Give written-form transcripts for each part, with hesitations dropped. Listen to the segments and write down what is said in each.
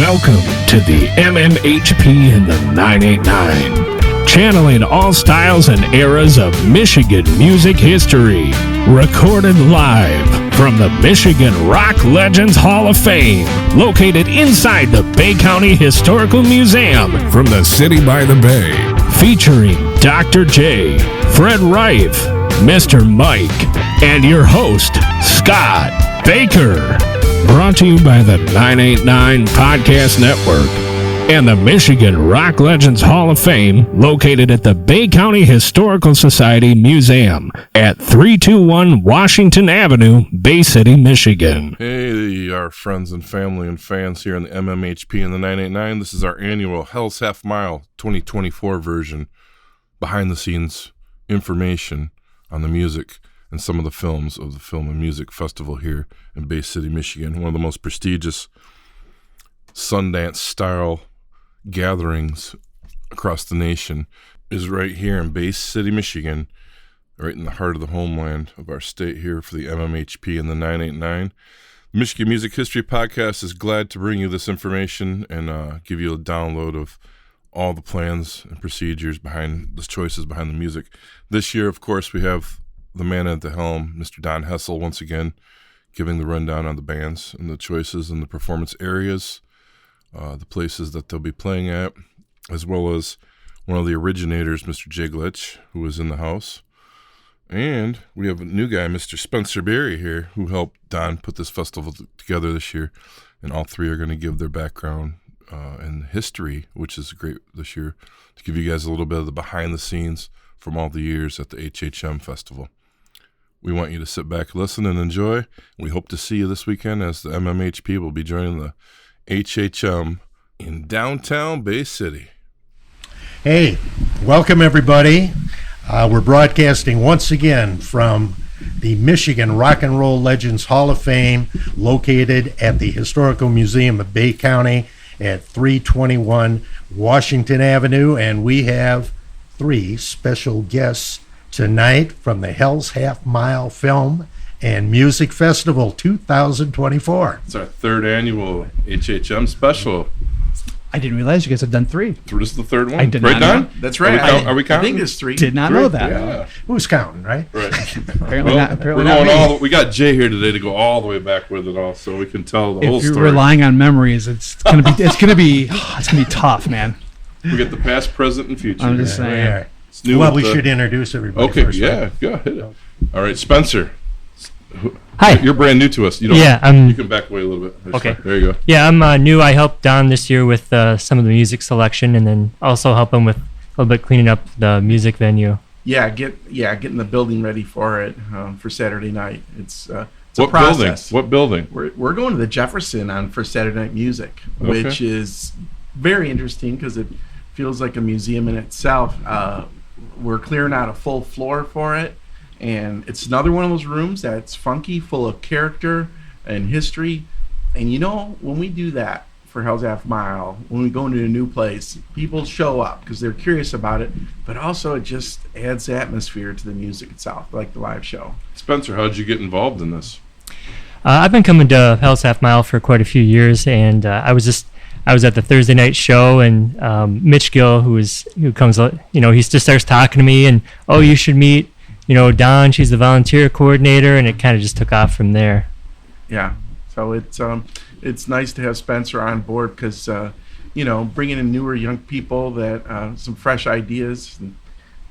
Welcome to the MMHP in the 989, channeling all styles and eras of Michigan music history. Recorded live from the Michigan Rock Legends Hall of Fame, located inside the Bay County Historical Museum. From the city by the bay. Featuring Dr. J, Fred Reif, Mr. Mike, and your host, Scott Baker. Brought to you by the 989 Podcast Network and the Michigan Rock Legends Hall of Fame, located at the Bay County Historical Society Museum at 321 Washington Avenue, Bay City, Michigan. Hey, our friends and family and fans here in the MMHP and the 989. This is our annual Hell's Half Mile 2024 version, behind-the-scenes information on the music and some of the films of the Film and Music Festival here in Bay City, Michigan. One of the most prestigious Sundance-style gatherings across the nation is right here in Bay City, Michigan, right in the heart of the homeland of our state here for the MMHP and the 989. The Michigan Music History Podcast is glad to bring you this information and give you a download of all the plans and procedures behind the choices behind the music. This year, of course, we have the man at the helm, Mr. Don Hessell, once again, giving the rundown on the bands and the choices and the performance areas, the places that they'll be playing at, as well as one of the originators, Mr. Jay Glysz, who is in the house. And we have a new guy, Mr. Spencer Biery here, who helped Don put this festival together this year. And all three are going to give their background and history, which is great this year, to give you guys a little bit of the behind the scenes from all the years at the HHM Festival. We want you to sit back, listen, and enjoy. We hope to see you this weekend as the MMHP will be joining the HHM in downtown Bay City. Hey, welcome everybody. We're broadcasting once again from the Michigan Rock and Roll Legends Hall of Fame, located at the Historical Museum of Bay County at 321 Washington Avenue, and we have three special guests tonight from the Hell's Half Mile Film and Music Festival 2024. It's our third annual HHM Special. I didn't realize you guys have done three. This is the third one. I did right, not Don? know. That's right. Are we counting? I think it's three. Did not know that. Yeah. Who's counting, right? Right. Apparently not. Apparently we're not going me. we got Jay here today to go all the way back with it all, so we can tell the whole If you're story. relying on memories, it's gonna be tough, man. We get the past, present, and future. I'm just saying. Yeah. It's new Well, with we the- should introduce everybody Okay, first. yeah, go hit it. All right, Spencer. Hi. You're brand new to us. You don't. Yeah, you can back away a little bit. Okay. There you go. Yeah, I'm new. I helped Don this year with some of the music selection, and then also help him with a little bit cleaning up the music venue. Getting the building ready for it for Saturday night. It's a What process. building? What building? We're going to the Jefferson for Saturday Night Music, which is very interesting because it feels like a museum in itself. We're clearing out a full floor for it, and it's another one of those rooms that's funky, full of character and history. And when we do that for Hell's Half Mile, when we go into a new place, people show up because they're curious about it, but also it just adds atmosphere to the music itself, like the live show. Spencer, how'd you get involved in this? I've been coming to Hell's Half Mile for quite a few years, and I was at the Thursday night show, and Mitch Gill, who comes, he just starts talking to me, and you should meet, Don. She's the volunteer coordinator, and it kind of just took off from there. Yeah, so it's nice to have Spencer on board because bringing in newer young people that some fresh ideas.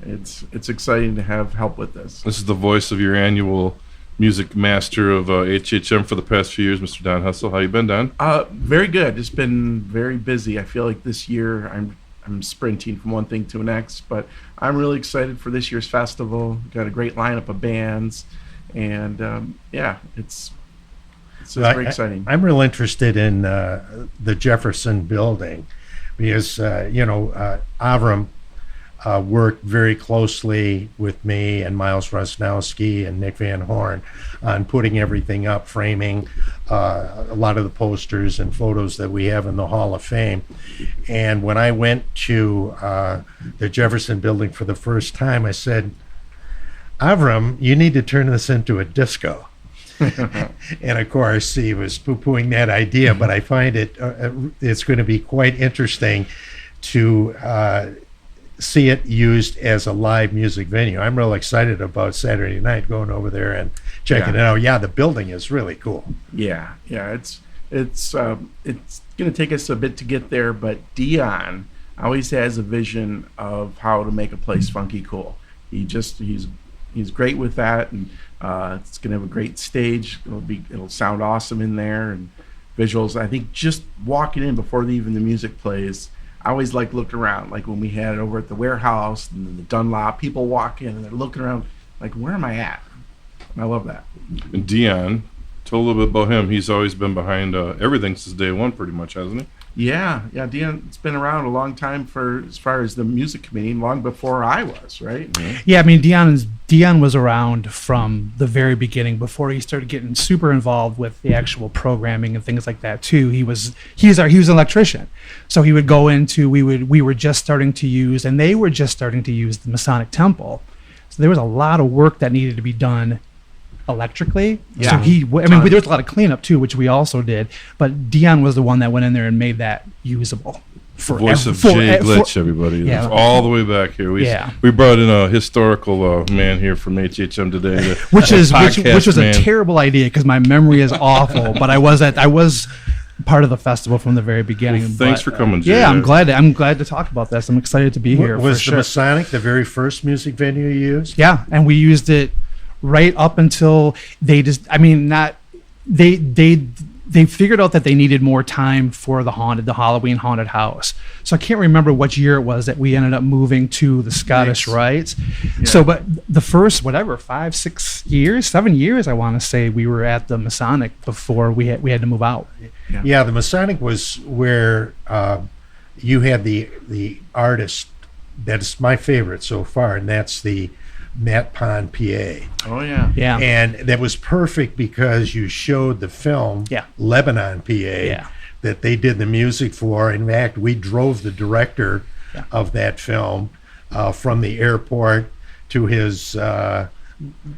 It's exciting to have help with this. This is the voice of your annual music master of HHM for the past few years, Mr. Don Hessell. How you been, Don? Very good. Just been very busy. I feel like this year I'm sprinting from one thing to the next, but I'm really excited for this year's festival. Got a great lineup of bands, and it's very exciting. I'm real interested in the Jefferson Building because Avram worked very closely with me and Miles Rosnowski and Nick Van Horn on putting everything up, framing a lot of the posters and photos that we have in the Hall of Fame. And when I went to the Jefferson Building for the first time, I said, Avram, you need to turn this into a disco. And of course, he was poo-pooing that idea, but I find it's going to be quite interesting to see it used as a live music venue. I'm real excited about Saturday night going over there and checking it out. Yeah, the building is really cool. Yeah, it's going to take us a bit to get there, but Deon always has a vision of how to make a place funky cool. He's great with that, and it's going to have a great stage. It'll sound awesome in there, and visuals. I think just walking in before even the music plays, I always like look around, like when we had it over at the warehouse and then the Dunlop. People walk in and they're looking around, like, where am I at? And I love that. And Deon, tell a little bit about him. He's always been behind everything since day one, pretty much, hasn't he? Yeah. Deon's been around a long time as far as the music committee, long before I was, right? Yeah, I mean, Deon was around from the very beginning, before he started getting super involved with the actual programming and things like that too. He was an electrician, so he would go into we were just starting to use, and they were just starting to use, the Masonic Temple. So there was a lot of work that needed to be done electrically. Yeah. So there was a lot of cleanup too, which we also did, but Deon was the one that went in there and made that usable. Voice of Jay Glysz, everybody. Yeah. All the way back here. We brought in a historical man here from HHM today. Which was a terrible idea, because my memory is awful, but I was part of the festival from the very beginning. Well, thanks for coming, Jay. Yeah, I'm glad to talk about this. I'm excited to be here. Was the Masonic the very first music venue you used? Yeah, and we used it right up until they figured out that they needed more time for the Halloween haunted house. So I can't remember which year it was that we ended up moving to the Scottish Rites. Yeah. So, but the first 7 years, I want to say, we were at the Masonic before we had to move out. Yeah, the Masonic was where you had the artist that's my favorite so far, and that's the Matt Pond, PA. Oh, yeah. Yeah. And that was perfect because you showed the film, Lebanon, PA, that they did the music for. In fact, we drove the director of that film from the airport to his bed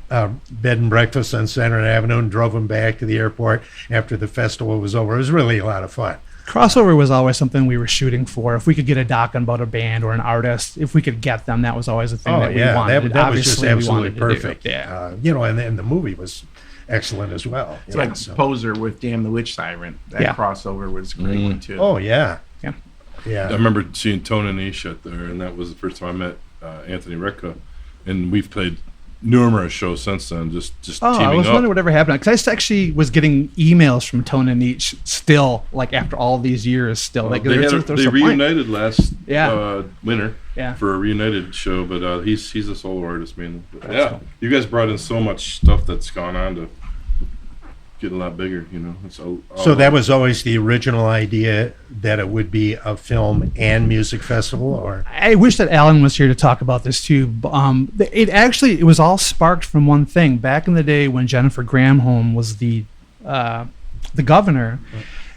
and breakfast on Center Avenue, and drove him back to the airport after the festival was over. It was really a lot of fun. Crossover was always something we were shooting for. If we could get a doc about a band or an artist, if we could get them, that was always a thing that we wanted. That was just absolutely perfect. Yeah. And the movie was excellent as well. It's like Poser with Damn the Witch Siren. That crossover was a great one too. Oh, yeah. I remember seeing Tone and Aisha there, and that was the first time I met Anthony Recca, and we've played numerous shows since then, just teaming up. I was wondering whatever happened, because I actually was getting emails from Tone and Each still, like after all these years still. Like they reunited last winter for a reunited show, but he's a solo artist mainly. Cool. You guys brought in so much stuff that's gone on to get a lot bigger, So that was always the original idea, that it would be a film and music festival, or? I wish that Alan was here to talk about this too. It was all sparked from one thing. Back in the day when Jennifer Granholm was the governor,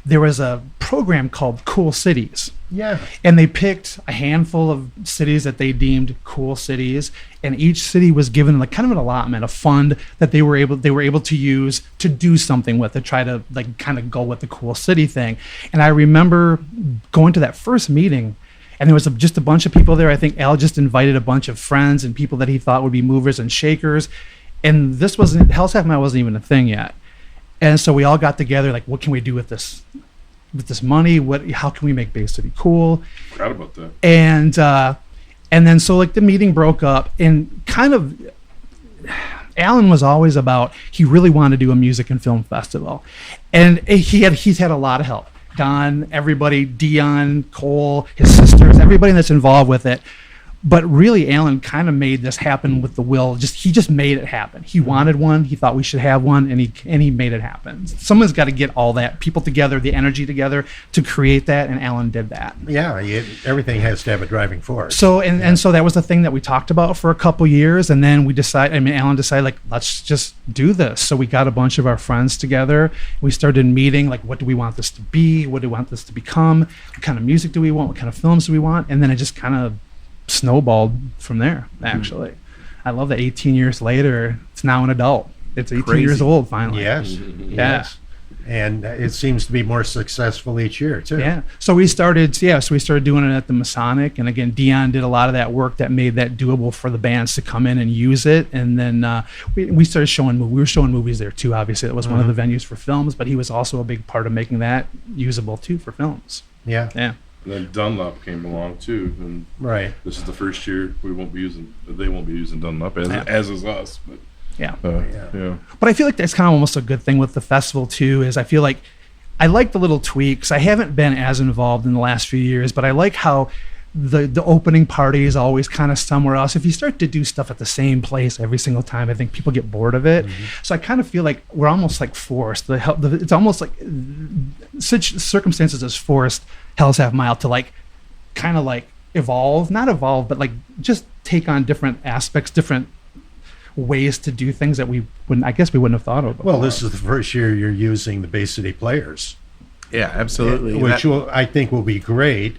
there was a program called Cool Cities. Yeah. And they picked a handful of cities that they deemed cool cities, and each city was given like kind of an allotment, a fund that they were able to use to do something with, to try to like kind of go with the cool city thing. And I remember going to that first meeting, and there was just a bunch of people there. I think Al just invited a bunch of friends and people that he thought would be movers and shakers. And Hell's Half Mile wasn't even a thing yet. And so we all got together, like, what can we do with this money? How can we make Bay City cool? Forgot about that. And then so like the meeting broke up, and kind of Alan was always about, he really wanted to do a music and film festival, and he's had a lot of help. Don, everybody, Deon, Cole, his sisters, everybody that's involved with it. But really, Alan kind of made this happen with the will. He just made it happen. He wanted one. He thought we should have one, and he made it happen. Someone's got to get all that people together, the energy together to create that, and Alan did that. Yeah, everything has to have a driving force. So and so that was the thing that we talked about for a couple years, and then Alan decided, like, let's just do this. So we got a bunch of our friends together. We started meeting, like, what do we want this to be? What do we want this to become? What kind of music do we want? What kind of films do we want? And then it just kind of snowballed from there, actually. I love that 18 years later, it's now an adult. It's 18 Crazy. years old finally. Yes. Yeah. Yes. And it seems to be more successful each year too. Yeah. So we started doing it at the Masonic, and again, Deon did a lot of that work that made that doable for the bands to come in and use it. And then we started we were showing movies there too. Obviously, that was one of the venues for films, but he was also a big part of making that usable too for films. Yeah. Yeah. And then Dunlop came along too, and Right. this is the first year they won't be using Dunlop as is us. But Yeah. yeah. But I feel like that's kind of almost a good thing with the festival too. Is I feel like I like the little tweaks. I haven't been as involved in the last few years, but I like how the opening party is always kind of somewhere else. If you start to do stuff at the same place every single time, I think people get bored of it. So I kind of feel like we're almost like forced. It's almost like such circumstances has forced Hell's Half Mile to like kind of like not evolve, but like just take on different aspects, different ways to do things that we wouldn't have thought of before. Well, this is the first year you're using the Bay City Players, Yeah, absolutely. which I think will be great.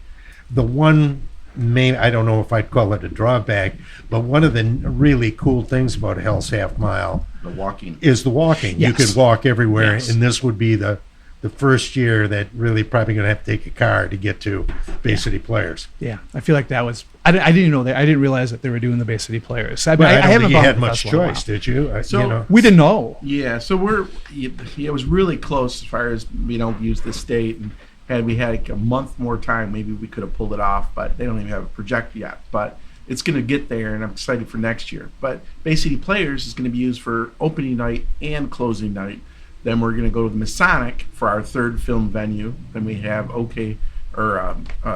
The one I don't know if I'd call it a drawback, but one of the really cool things about Hell's Half Mile the walking. is the walking. Yes. You could walk everywhere, Yes. and this would be the first year that really probably going to have to take a car to get to Bay City Players. Yeah, I feel like that was. I didn't know that. I didn't realize that they were doing the Bay City Players. I But I don't haven't think you gone to had the much festival in a choice, while. did you? So- We didn't know. Yeah, so it was really close as far as we don't use the state, and had we had like a month more time, maybe we could have pulled it off, but they don't even have a projector yet. But it's going to get there, and I'm excited for next year. But Bay City Players is going to be used for opening night and closing night. Then we're going to go to the Masonic for our third film venue. Then we have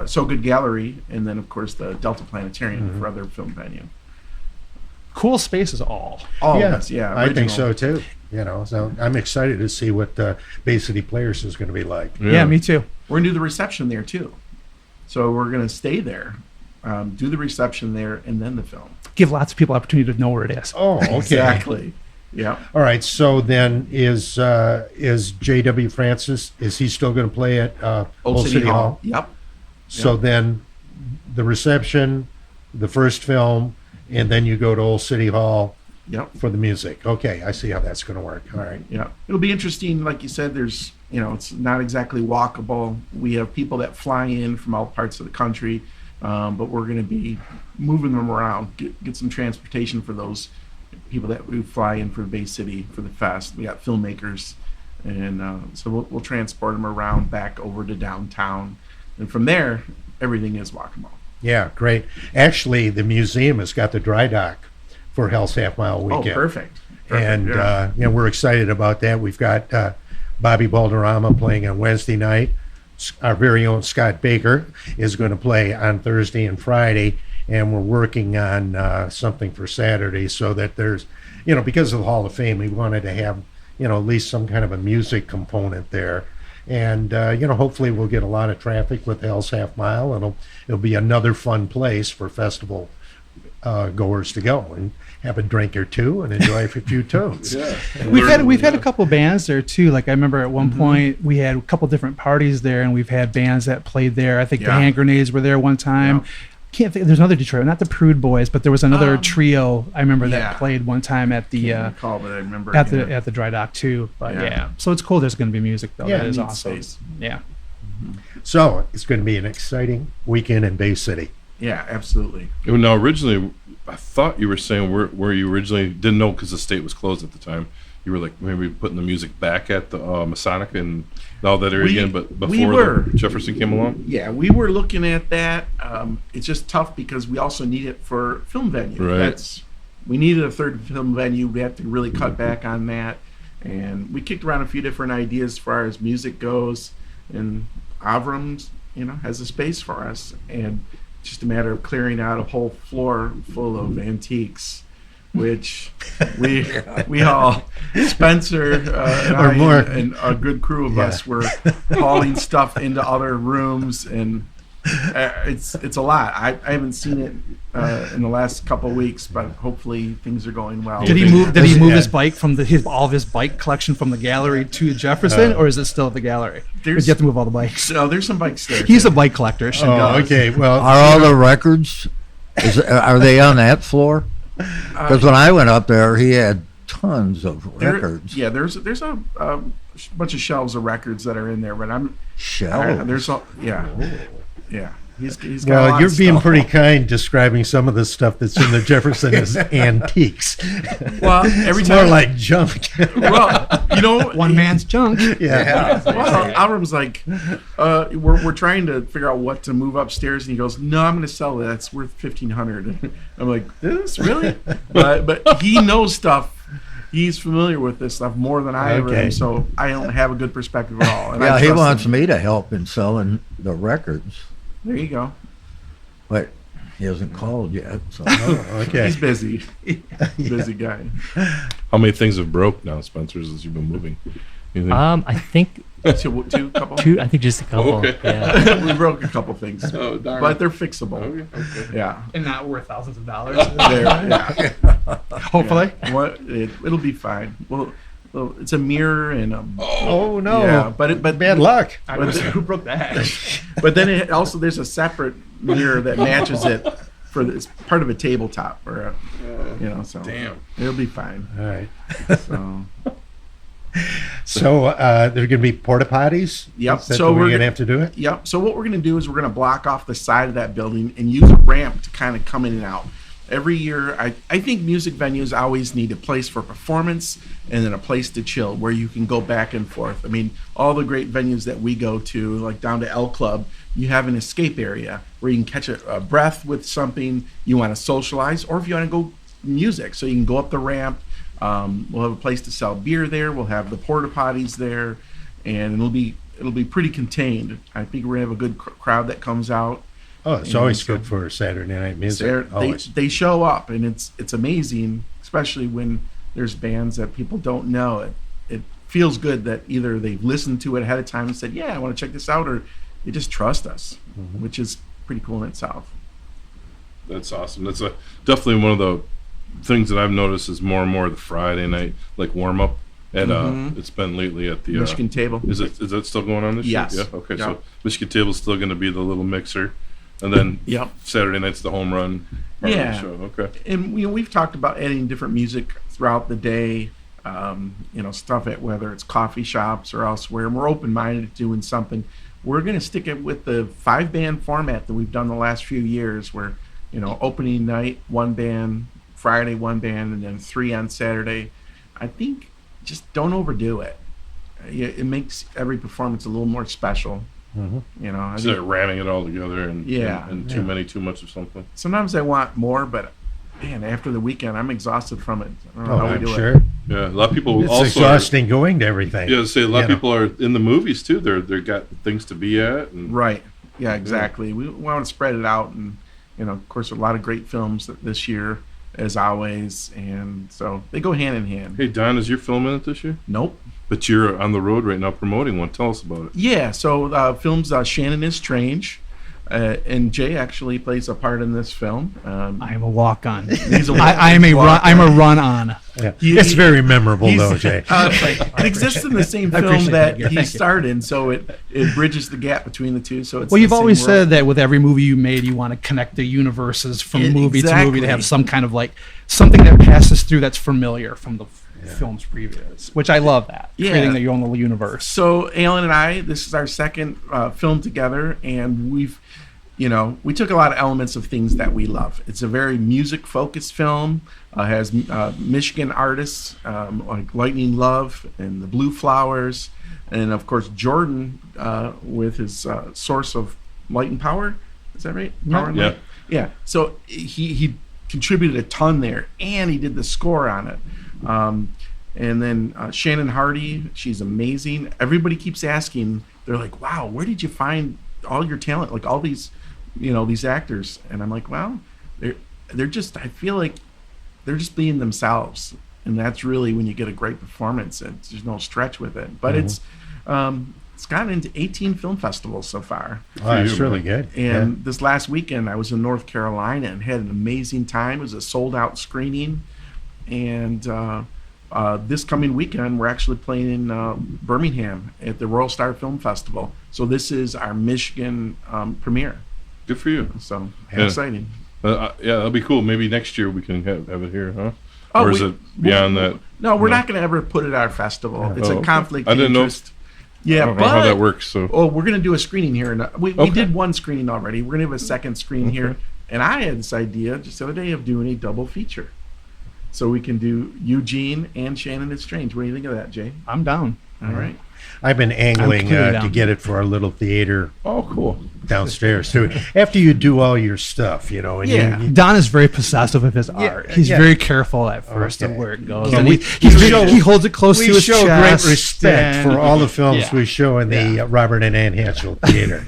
So Good Gallery, and then of course the Delta Planetarium for other film venue. Cool spaces all. All yeah, of us, yeah. I think original. so too. So I'm excited to see what Bay City Players is going to be like. Yeah, me too. We're going to do the reception there too. So we're going to stay there, do the reception there, and then the film. Give lots of people opportunity to know where it is. Oh, okay. Exactly. Yeah. All right. So then is J.W. Francis, is he still going to play at Old City Hall? Yep. So then the reception, the first film, and then you go to Old City Hall Yep. for the music. Okay, I see how that's going to work. All right. Yeah. It'll be interesting. Like you said, there's, it's not exactly walkable. We have people that fly in from all parts of the country, but we're going to be moving them around, get some transportation for those people that we fly in for Bay City for the fest. We got filmmakers, and so we'll transport them around back over to downtown, and from there everything is walkable. Yeah, great. Actually, the museum has got the dry dock for Hell's Half Mile weekend. Oh, perfect. And yeah. we're excited about that. We've got Bobby Balderrama playing on Wednesday night. Our very own Scott Baker is going to play on Thursday and Friday, and we're working on something for Saturday so that there's, because of the Hall of Fame, we wanted to have, at least some kind of a music component there. And, hopefully we'll get a lot of traffic with Hell's Half Mile, and it'll be another fun place for festival goers to go and have a drink or two and enjoy a few tunes. Yeah. We've had a couple bands there too. Like I remember at one point we had a couple different parties there, and we've had bands that played there. I think the Yeah. Hand Grenades were there one time. Yeah. Can't think. There's another Detroit, not the Prude Boys, but there was another trio I remember yeah. that played one time at the Can't recall, but I remember at yeah. the dry dock too. But Yeah. yeah, so it's cool. There's going to be music though. Yeah, That is neat awesome. space. Yeah. So it's going to be an exciting weekend in Bay City. Yeah, absolutely. Now, originally, I thought you were saying where you originally didn't know because the state was closed at the time. You were like maybe putting the music back at the Masonic and all that area again, but before Jefferson came along. Yeah, we were looking at that. It's just tough because we also need it for film venue. Right. We needed a third film venue. We have to really cut back on that. And we kicked around a few different ideas as far as music goes. And Avram, has a space for us. And it's just a matter of clearing out a whole floor full of antiques, which we all, Spencer and Or I more. and a good crew of us were hauling stuff into other rooms, and it's a lot. I haven't seen it in the last couple of weeks, but hopefully things are going well. Did he move his bike from all of his bike collection from the gallery to Jefferson, or is it still at the gallery? Or do you have to move all the bikes? So there's some bikes there. He's a bike collector. Oh, okay. Well, Are all the records, are they on that floor? Because when I went up there, he had tons of records. There's a bunch of shelves of records that are in there, but Shelves? there's a, yeah. He's got a Well, lot you're of being stuff. pretty kind describing some of the stuff that's in the Jefferson as antiques. Well, every It's time more like junk. well, One man's junk. Yeah. Well, Alrum's like, we're trying to figure out what to move upstairs, and he goes, "No, I'm going to sell it. That's worth $1,500." I'm like, "This really?" But he knows stuff. He's familiar with this stuff more than I ever Okay. am, so I don't have a good perspective at all. And Yeah, I he trust wants him. me to help in selling the records, There you go. but he hasn't called yet. So Okay. He's busy. Busy guy. How many things have broke now, Spencer, as you've been moving? You think? I think Two couple. I think just a couple. Okay. Yeah. We broke a couple things, Oh, darn. but they're fixable. Okay. Yeah. And not worth thousands of dollars. Yeah. Hopefully. It'll be fine. Well, it's a mirror and a. Oh, no. Yeah, but Bad luck. I was, who broke that? But then it also there's a separate mirror that matches it for it's part of a tabletop or so Damn. it'll be fine. All right. So So there are going to be porta potties? Yep. Is that So the way we're you're going to gonna- have to do it? Yep. So what we're going to do is we're going to block off the side of that building and use a ramp to kind of come in and out. Every year, I think music venues always need a place for performance and then a place to chill where you can go back and forth. I mean, all the great venues that we go to, like down to L Club, you have an escape area where you can catch a breath with something you want to socialize, or if you want to go music, so you can go up the ramp. We'll have a place to sell beer there. We'll have the porta potties there, and it'll be pretty contained. I think we're gonna have a good crowd that comes out. Oh, it's always good for Saturday night music. They show up, and it's amazing, especially when there's bands that people don't know. It feels good that either they've listened to it ahead of time and said, "Yeah, I want to check this out," or they just trust us, which is pretty cool in itself. That's awesome. That's definitely one of the things that I've noticed is more and more the Friday night like warm up at it's been lately at the Michigan Table. Is that still going on this Yes. year? Yeah. Okay. Yep. So Michigan Table's still going to be the little mixer, and then Yep. Saturday night's the home run. part of the Yeah. show. Okay. And we've talked about adding different music throughout the day, stuff at whether it's coffee shops or elsewhere. And we're open-minded to doing something. We're going to stick it with the 5-band format that we've done the last few years, where opening night 1 band, Friday 1 band, and then 3 on Saturday. I think just don't overdo it. It makes every performance a little more special. I Instead think of ramming it all together and Yeah. and too much of something. sometimes I want more, but man, after the weekend, I'm exhausted from it. I don't know Oh, how we I'm do sure. it. Yeah, a lot of people It's also exhausting going to everything. Yeah, say a lot of You know. people are in the movies too. They've got things to be at, and Right. Yeah, exactly. We want to spread it out, and of course, a lot of great films this year, as always, and so they go hand in hand. hey, Don, is your film in it this year? Nope. But you're on the road right now promoting one. Tell us about it. Yeah. So films Shannon is Strange, and Jay actually plays a part in this film. I am a walk on. He's a I am a run. I'm a run on. Yeah. He- It's very memorable, he's- though, Jay. It exists in the same I film appreciate that that. he Thank you. starred in, so it bridges the gap between the two. So it's Well, the you've same always world. said that with every movie you made, you want to connect the universes from movie to movie Exactly. to have some kind of something that passes through that's familiar from the film's previous, which I love that. Yeah. Creating your own little universe. So Alan and I, this is our second film together, and we took a lot of elements of things that we love. It's a very music-focused film. Has Michigan artists like Lightning Love and the Blue Flowers, and of course Jordan with his source of light and power. Is that right? Power and Yeah. Light? Yeah. So he contributed a ton there, and he did the score on it. And then Shannon Hardy, she's amazing. Everybody keeps asking, they're like, "Wow, where did you find all your talent? Like all these, these actors?" And I'm like, "Well, they're just. I feel like they're just being themselves, and that's really when you get a great performance. There's no stretch with it. But it's gotten into 18 film festivals so far. Oh, that's really good. And this last weekend, I was in North Carolina and had an amazing time. It was a sold-out screening. And this coming weekend, we're actually playing in Birmingham at the Royal Star Film Festival. So this is our Michigan premiere. Good for you. So Yeah. exciting. Yeah, that'll be cool. Maybe next year we can have it here, huh? Oh, or is it beyond that? No, we're not going to ever put it at our festival. It's a okay. conflict I of didn't know. interest. Yeah, I don't but know how that works. So we're going to do a screening here. And we did one screening already. We're going to have a second screening here. And I had this idea just the other day of doing a double feature. So we can do Eugene and Shannon is Strange. What do you think of that, Jay? I'm down. All right. I've been angling completely to down. get it for our little theater oh, cool. downstairs too. After you do all your stuff, and Yeah. Don is very possessive of his art. He's yeah. very careful at first Okay. of where it goes. Yeah, And we he holds it close to we his show chest. great respect and- for all the films Yeah. we show in the Robert and Ann Hatchell Theater.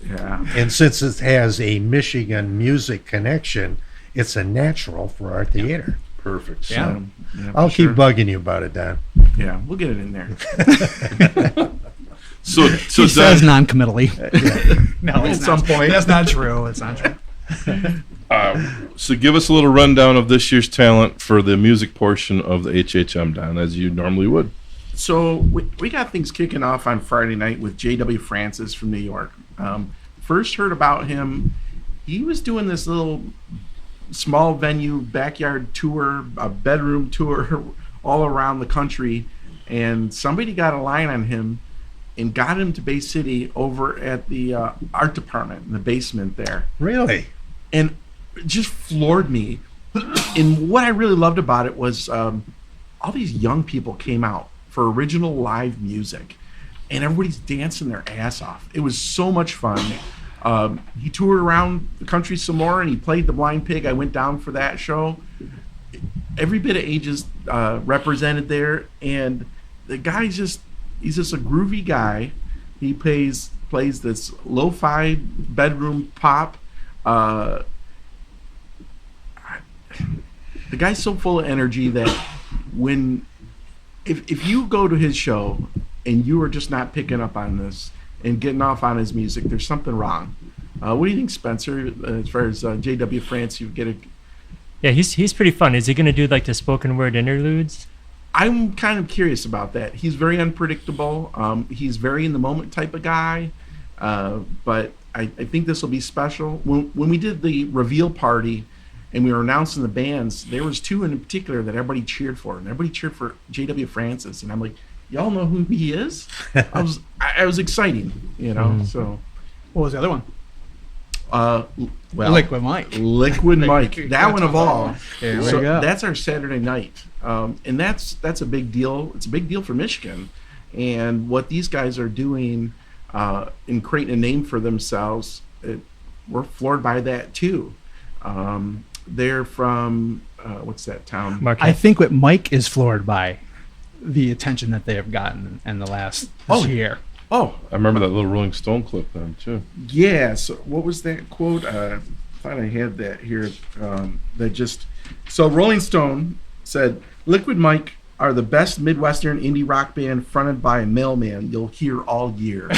Yeah. And since it has a Michigan music connection, it's a natural for our theater. Perfect. Yeah. I'll for sure. keep bugging you about it, Don. Yeah, we'll get it in there. So He says non-committally. No, At some point. That's not true. It's not true. So give us a little rundown of this year's talent for the music portion of the HHM, Don, as you normally would. So we got things kicking off on Friday night with J.W. Francis from New York. First heard about him, he was doing this little small venue backyard tour, a bedroom tour all around the country, and somebody got a line on him and got him to Bay City over at the art department in the basement there. Really? And it just floored me. And what I really loved about it was all these young people came out for original live music, and everybody's dancing their ass off. It was so much fun. He toured around the country some more, and he played the Blind Pig. I went down for that show. Every bit of ages represented there, and the guy's he's just a groovy guy. He plays this lo-fi bedroom pop. The guy's so full of energy that if you go to his show and you are just not picking up on this and getting off on his music, there's something wrong. What do you think, Spencer, as far as J.W. France, you get a... Yeah, he's pretty fun. Is he going to do like the spoken word interludes? I'm kind of curious about that. He's very unpredictable. He's very in the moment type of guy. But I think this will be special. When we did the reveal party and we were announcing the bands, there was two in particular that everybody cheered for, and everybody cheered for J.W. Francis. And I'm like, y'all know who he is? I was exciting, So What was the other one? Liquid Mike. Liquid Mike. That one of all. There we So go. that's our Saturday night, and that's a big deal. It's a big deal for Michigan, and what these guys are doing in creating a name for themselves. We're floored by that too. They're from what's that town? Marquette. I think what Mike is floored by the attention that they have gotten in the last year. Oh, I remember that little Rolling Stone clip then too. yeah. So what was that quote? I thought I had that here. So Rolling Stone said, "Liquid Mike are the best Midwestern indie rock band fronted by a mailman you'll hear all year."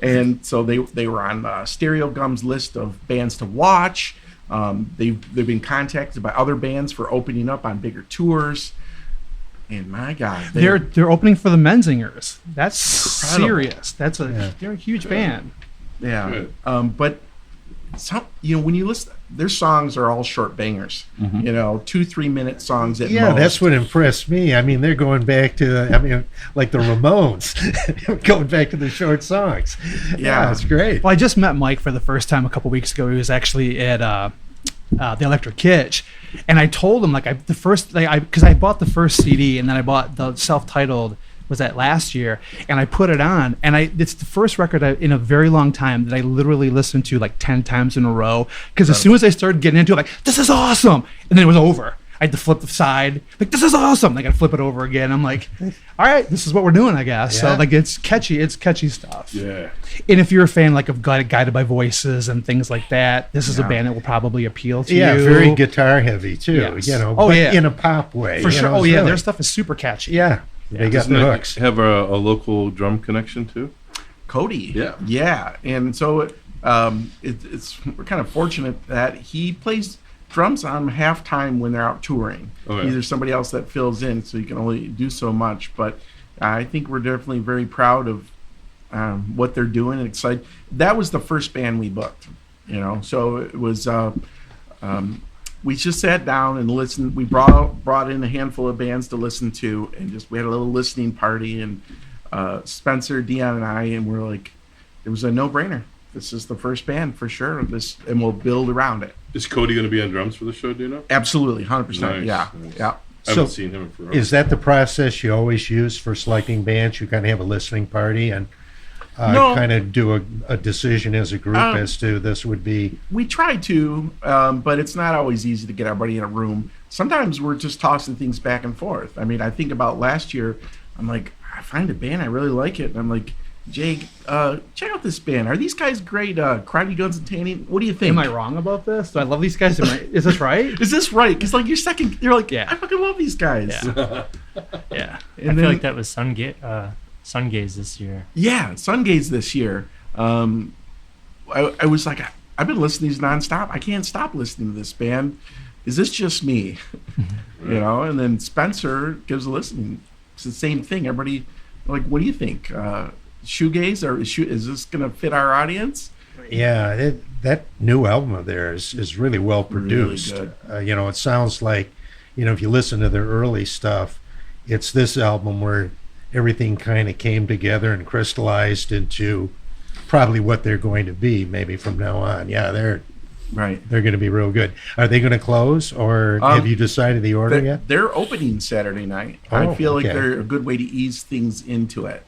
And so they were on Stereo Gum's list of bands to watch. They've been contacted by other bands for opening up on bigger tours. And my God, They're opening for the Menzingers. That's Incredible. serious. They're a huge band. yeah. Good. But when you listen, their songs are all short bangers. 2-3 minute songs at Yeah, most. that's what impressed me. I mean, they're going back to, like the Ramones, going back to the short songs. Yeah. It's great. Well, I just met Mike for the first time a couple weeks ago. He was actually at the Electric Kitsch, and I told him because I bought the first CD and then I bought the self-titled. Was that last year? And I put it on, and it's the first record in a very long time that I literally listened to like 10 times in a row. Because as soon as I started getting into it, like, this is awesome, and then it was over. I had to flip the side, like, this is awesome. I got to flip it over again. I'm like, all right, this is what we're doing, I guess. Yeah. So like, it's catchy stuff. Yeah. And if you're a fan like of Guided by Voices and things like that, this is a band that will probably appeal to Yeah, you. very guitar heavy too, Yes. Oh, Oh, but yeah. in a pop way. For sure. It's Oh yeah, really- their stuff is super catchy. Yeah, they got Doesn't the it hooks. have a local drum connection too? Cody. Yeah. Yeah. And so we're kind of fortunate that he plays drums on halftime when they're out touring. Okay. There's somebody else that fills in, so you can only do so much. But I think we're definitely very proud of what they're doing and excited. That was the first band we booked, So it was we just sat down and listened. We brought in a handful of bands to listen to, and we had a little listening party. And Spencer, Deon, and I, and we're like, it was a no-brainer. This is the first band for sure. And we'll build around it. Is Cody going to be on drums for the show? Do you know? Absolutely, 100%. Nice, Yeah, nice. yeah. I haven't seen him in forever. Is that the process you always use for selecting bands? You kind of have a listening party and kind of do a decision as a group as to this would be. We try to, but it's not always easy to get everybody in a room. Sometimes we're just tossing things back and forth. I mean, I think about last year. I'm like, I find a band, I really like it, and I'm like, Jay, check out this band. Are these guys great? Crowdy Guns and Tanning. What do you think? Am I wrong about this? Do I love these guys? Is this right? Is this right? Because like you're like, yeah. I fucking love these guys. Yeah. Yeah. And I feel like that was Sungaze this year. Yeah, Sungaze this year. I was like, I've been listening to these nonstop. I can't stop listening to this band. Is this just me? You know. And then Spencer gives a listen. It's the same thing. Everybody, like, what do you think? Shoegaze, or is this going to fit our audience? Yeah, that new album of theirs is really well produced. Really you know, it sounds like, you know, if you listen to their early stuff, it's this album where everything kind of came together and crystallized into probably what they're going to be maybe from now on. Yeah, they're going to be real good. Are they going to close, or have you decided the order yet? They're opening Saturday night. Oh, I feel like okay. they're a good way to ease things into it.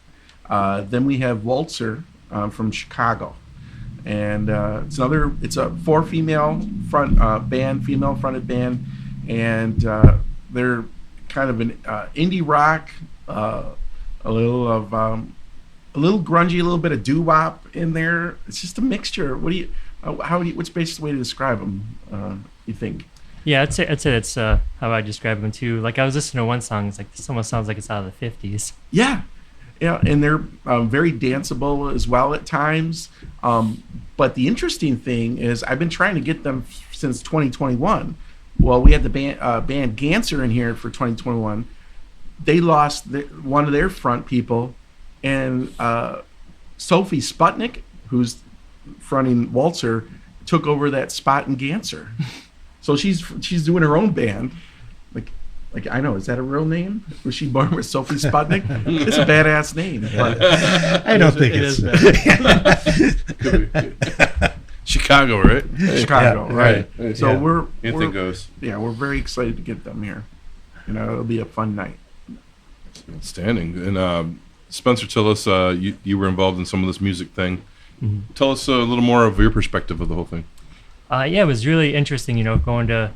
Then we have Waltzer from Chicago, and it's a 4 female female fronted band, and they're kind of an indie rock, a little grungy, a little bit of doo-wop in there. It's just a mixture. What's the best way to describe them? You think? Yeah, I'd say it's how I describe them too. Like I was listening to one song, it's like this almost sounds like it's out of the 50s. Yeah, and they're very danceable as well at times. But the interesting thing is, I've been trying to get them since 2021. Well, we had the band Ganser in here for 2021. They lost one of their front people, and Sophie Sputnik, who's fronting Waltzer, took over that spot in Ganser. So she's doing her own band. Like I know, is that a real name? Was she born with Sophie Sputnik? It's a badass name. But I don't think it is. Chicago, right? Chicago, Yeah, right? right. So Yeah. we're goes. Yeah, we're very excited to get them here. You know, it'll be a fun night. Outstanding. And Spencer, tell us, you were involved in some of this music thing. Mm-hmm. Tell us a little more of your perspective of the whole thing. Yeah, it was really interesting. You know, going to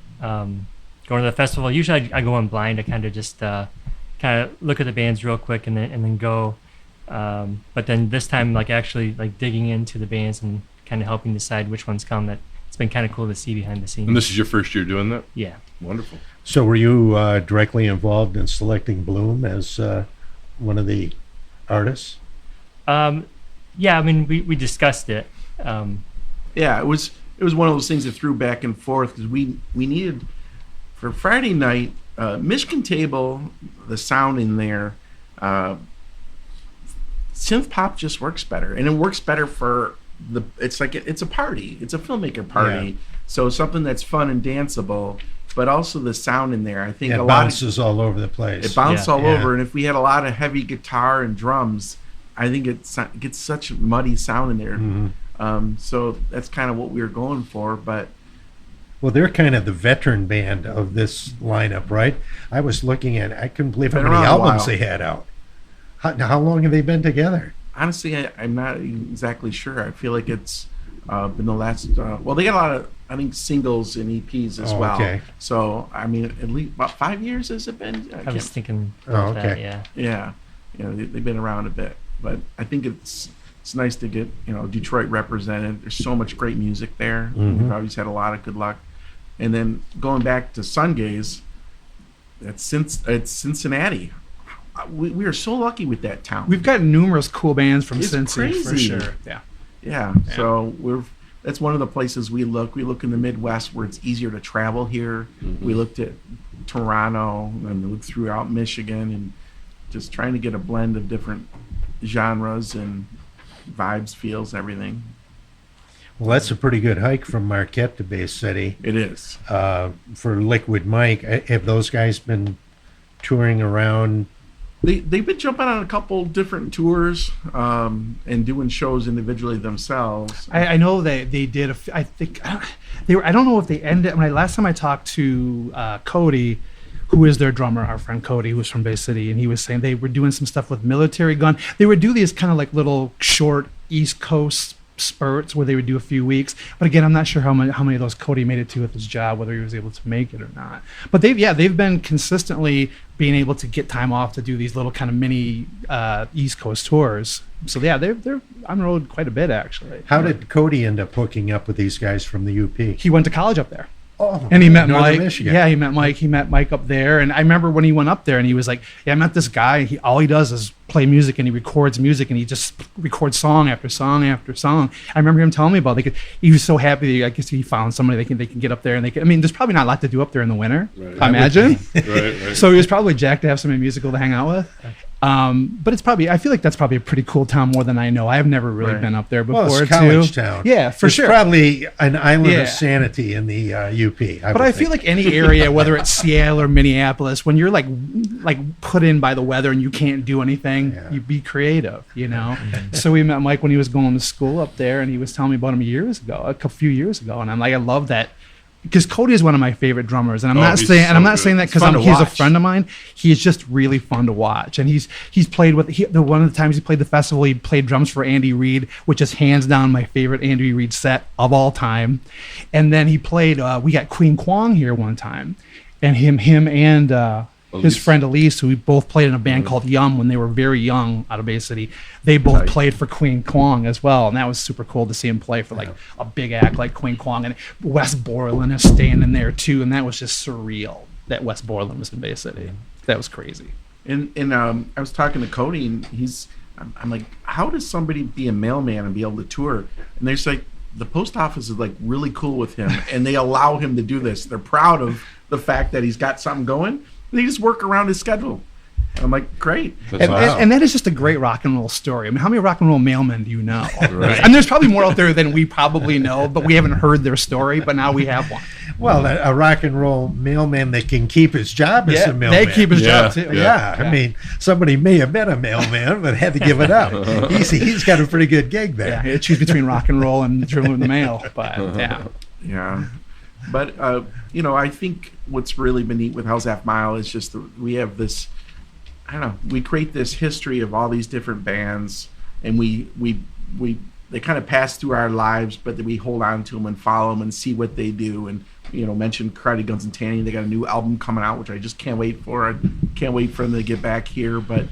the festival. Usually I go in blind. I kind of just kind of look at the bands real quick and then go. But then this time, like actually like digging into the bands and kind of helping decide which ones come. It's been kind of cool to see behind the scenes. And this is your first year doing that? Yeah. Wonderful. So were you directly involved in selecting Bluhm as one of the artists? Yeah, I mean, we discussed it. Yeah, it was one of those things that threw back and forth because we needed for Friday night Michigan Table, the sound in there. Synth pop just works better, and it works better for it's a party. It's a filmmaker party, Yeah. so something that's fun and danceable, but also the sound in there. I think It a lot bounces all over the place. it bounced Yeah. all Yeah. over, and if we had a lot of heavy guitar and drums, I think it gets such muddy sound in there. Mhm. So that's kind of what we were going for, but. Well, they're kind of the veteran band of this lineup, right? I was looking at, I couldn't believe how Been many around a albums while. they had out. How long have they been together? Honestly, I'm not exactly sure. I feel like it's been the last. Well, they got a lot of, I think, singles and EPs as Oh, well. okay. So, I mean, at least about 5 years has it been? I was thinking Oh, about that, okay. yeah. Yeah, they've been around a bit, but I think it's nice to get Detroit represented. There's so much great music there. Mhm. We've always had a lot of good luck. And then going back to Sungaze, it's Cincinnati. We are so lucky with that town. We've got numerous cool bands from It's Cincy for crazy. sure. Yeah. Yeah, so that's one of the places we look. We look in the Midwest where it's easier to travel here. Mm-hmm. We looked at Toronto and we looked throughout Michigan and just trying to get a blend of different genres and vibes, feels, everything. Well, that's a pretty good hike from Marquette to Bay City. It is. For Liquid Mike, have those guys been touring around? They've been jumping on a couple different tours and doing shows individually themselves. I know they did. I think they were. I don't know if they ended. Last time I talked to Cody, who is their drummer, our friend Cody, who's from Bay City, and he was saying they were doing some stuff with Military Gun. They would do these kind of like little short East Coast spurts where they would do a few weeks. But again, I'm not sure how many of those Cody made it to with his job, whether he was able to make it or not. But they've been consistently being able to get time off to do these little kind of mini East Coast tours. So yeah, they're on the road quite a bit actually. How did Cody end up hooking up with these guys from the UP? He went to college up there. Oh, and he met Northern Mike. Michigan. Yeah, he met Mike. He met Mike up there. And I remember when he went up there and he was like, yeah, I met this guy. All he does is play music and he records music and he just records song after song after song. I remember him telling me about it. He was so happy that I guess he found somebody they can get up there and they can. I mean, there's probably not a lot to do up there in the winter, I imagine. Right. So he was probably jacked to have somebody musical to hang out with. But it's probably, I feel like that's probably a pretty cool town more than I know. I've never really been up there before. Well, it's too. college town. Yeah, for It's sure. probably an island Yeah. of sanity in the UP. But I feel like any area, whether it's Seattle or Minneapolis, when you're like put in by the weather and you can't do anything, you be creative, you know. So we met Mike when he was going to school up there, and he was telling me about him a few years ago, and I'm like, I love that. Because Cody is one of my favorite drummers, and I'm not saying that because he's a friend of mine. He's just really fun to watch, and he's played with one of the times he played the festival. He played drums for Andy Reid, which is hands down my favorite Andy Reid set of all time. And then he played. We got Queen Kwong here one time, and him and his friend Elise, who we both played in a band called Yum when they were very young out of Bay City. They both played for Queen Kwong as well, and that was super cool to see him play for like a big act like Queen Kwong. And Wes Borland is standing there too, and that was just surreal that Wes Borland was in Bay City. That was crazy. And I was talking to Cody, and I'm like, how does somebody be a mailman and be able to tour? And they're like, the post office is like really cool with him, and they allow him to do this. They're proud of the fact that he's got something going. They just work around his schedule. I'm like, great. And that is just a great rock and roll story. I mean, how many rock and roll mailmen do you know? Right. And there's probably more out there than we probably know, but we haven't heard their story, but now we have one. Well, a rock and roll mailman that can keep his job as a mailman. They keep his job too. Yeah. I mean, somebody may have been a mailman, but had to give it up. He's got a pretty good gig there. Yeah, he had to choose between rock and roll and delivering the mail, but Yeah. But, I think what's really been neat with Hell's Half Mile is just we have this, we create this history of all these different bands, and they kind of pass through our lives, but then we hold on to them and follow them and see what they do. And, mentioned Karate Guns and Tanning. They got a new album coming out, which I just can't wait for. I can't wait for them to get back here. But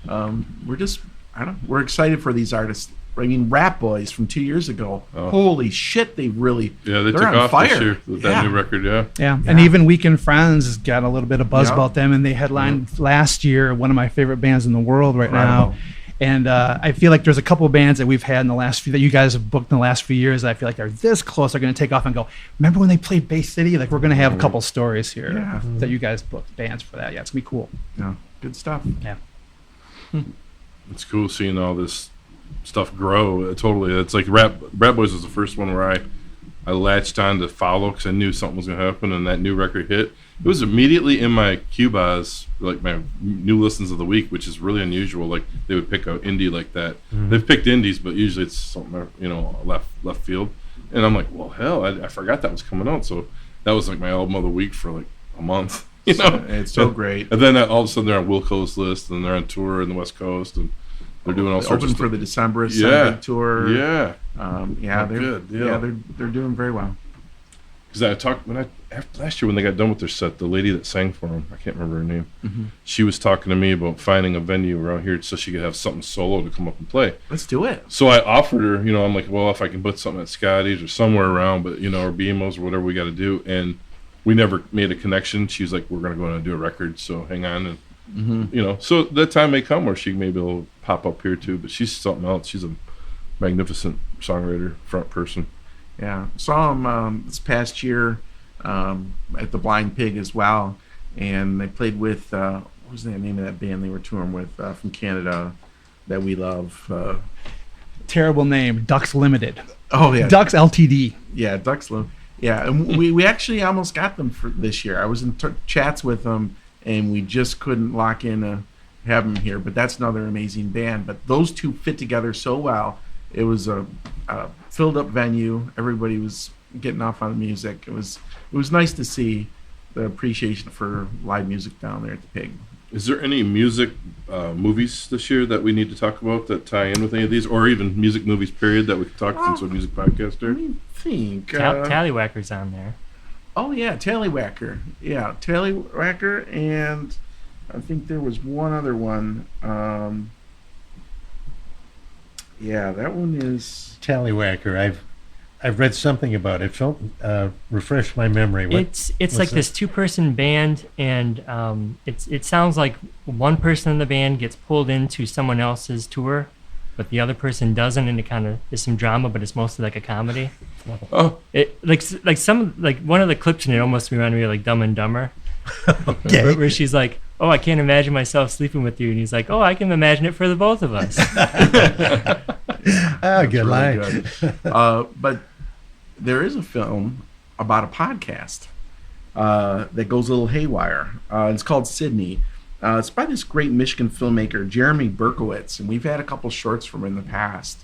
we're excited for these artists. I mean, Rap Boys from 2 years ago. Oh. Holy shit, they took on off fire this year with that new record, Yeah, and even Weekend Friends has got a little bit of buzz about them, and they headlined last year, one of my favorite bands in the world right now. And I feel like there's a couple of bands that we've had in the last few, that you guys have booked in the last few years, that I feel like they're this close, they're going to take off and go, remember when they played Bay City? Like, we're going to have a couple stories here that you guys booked bands for that. Yeah, it's going to be cool. Yeah, good stuff. Yeah. It's cool seeing all this stuff grow. Totally. It's like Rap Boys was the first one where I latched on to follow because I knew something was going to happen, and that new record hit. It was immediately in my Cubas, like my new listens of the week, which is really unusual. Like they would pick an indie like that. They've picked indies, but usually it's something left field. And I'm like, well, hell, I forgot that was coming out. So that was like my album of the week for like a month. It's so great. And then all of a sudden they're on Wilco's list, and they're on tour in the West Coast, and they're doing all sorts of stuff. Open for the Decemberist tour. Yeah. They're good. Yeah, they're doing very well. Because I talked after last year when they got done with their set, the lady that sang for them, I can't remember her name. She was talking to me about finding a venue around here so she could have something solo to come up and play. Let's do it. So I offered her, I'm like, well, if I can put something at Scotty's or somewhere around, but or BMO's or whatever we got to do, and we never made a connection. She's like, we're going to go and do a record, so hang on, and so that time may come where she maybe will pop up here too. But she's something else. She's a magnificent songwriter, front person. Yeah, saw him this past year at the Blind Pig as well, and they played with what was the name of that band they were touring with from Canada that we love? terrible name, Ducks Limited. Oh yeah, Ducks Ltd. Yeah, Ducks Limited. Yeah, and we actually almost got them for this year. I was in chats with them, and we just couldn't lock in have them here. But that's another amazing band. But those two fit together so well. It was a filled up venue. Everybody was getting off on the music. It was nice to see the appreciation for live music down there at the Pig. Is there any music movies this year that we need to talk about that tie in with any of these, or even music movies period that we could talk since we're a music podcaster? Let me think. Tallywhacker's on there. Oh yeah, Tallywhacker. Yeah, Tallywhacker, and I think there was one other one. Yeah, that one is Tallywhacker. I've read something about it. Refresh my memory. It's like this 2-person band, and it sounds like one person in the band gets pulled into someone else's tour, but the other person doesn't, and it kind of is some drama, but it's mostly like a comedy. Oh, It like one of the clips in it almost reminded me of like Dumb and Dumber. Okay. Where she's like, "Oh, I can't imagine myself sleeping with you," and he's like, "Oh, I can imagine it for the both of us." Good line. Good. But there is a film about a podcast that goes a little haywire. It's called Sydney. It's by this great Michigan filmmaker, Jeremy Berkowitz, and we've had a couple shorts from him in the past.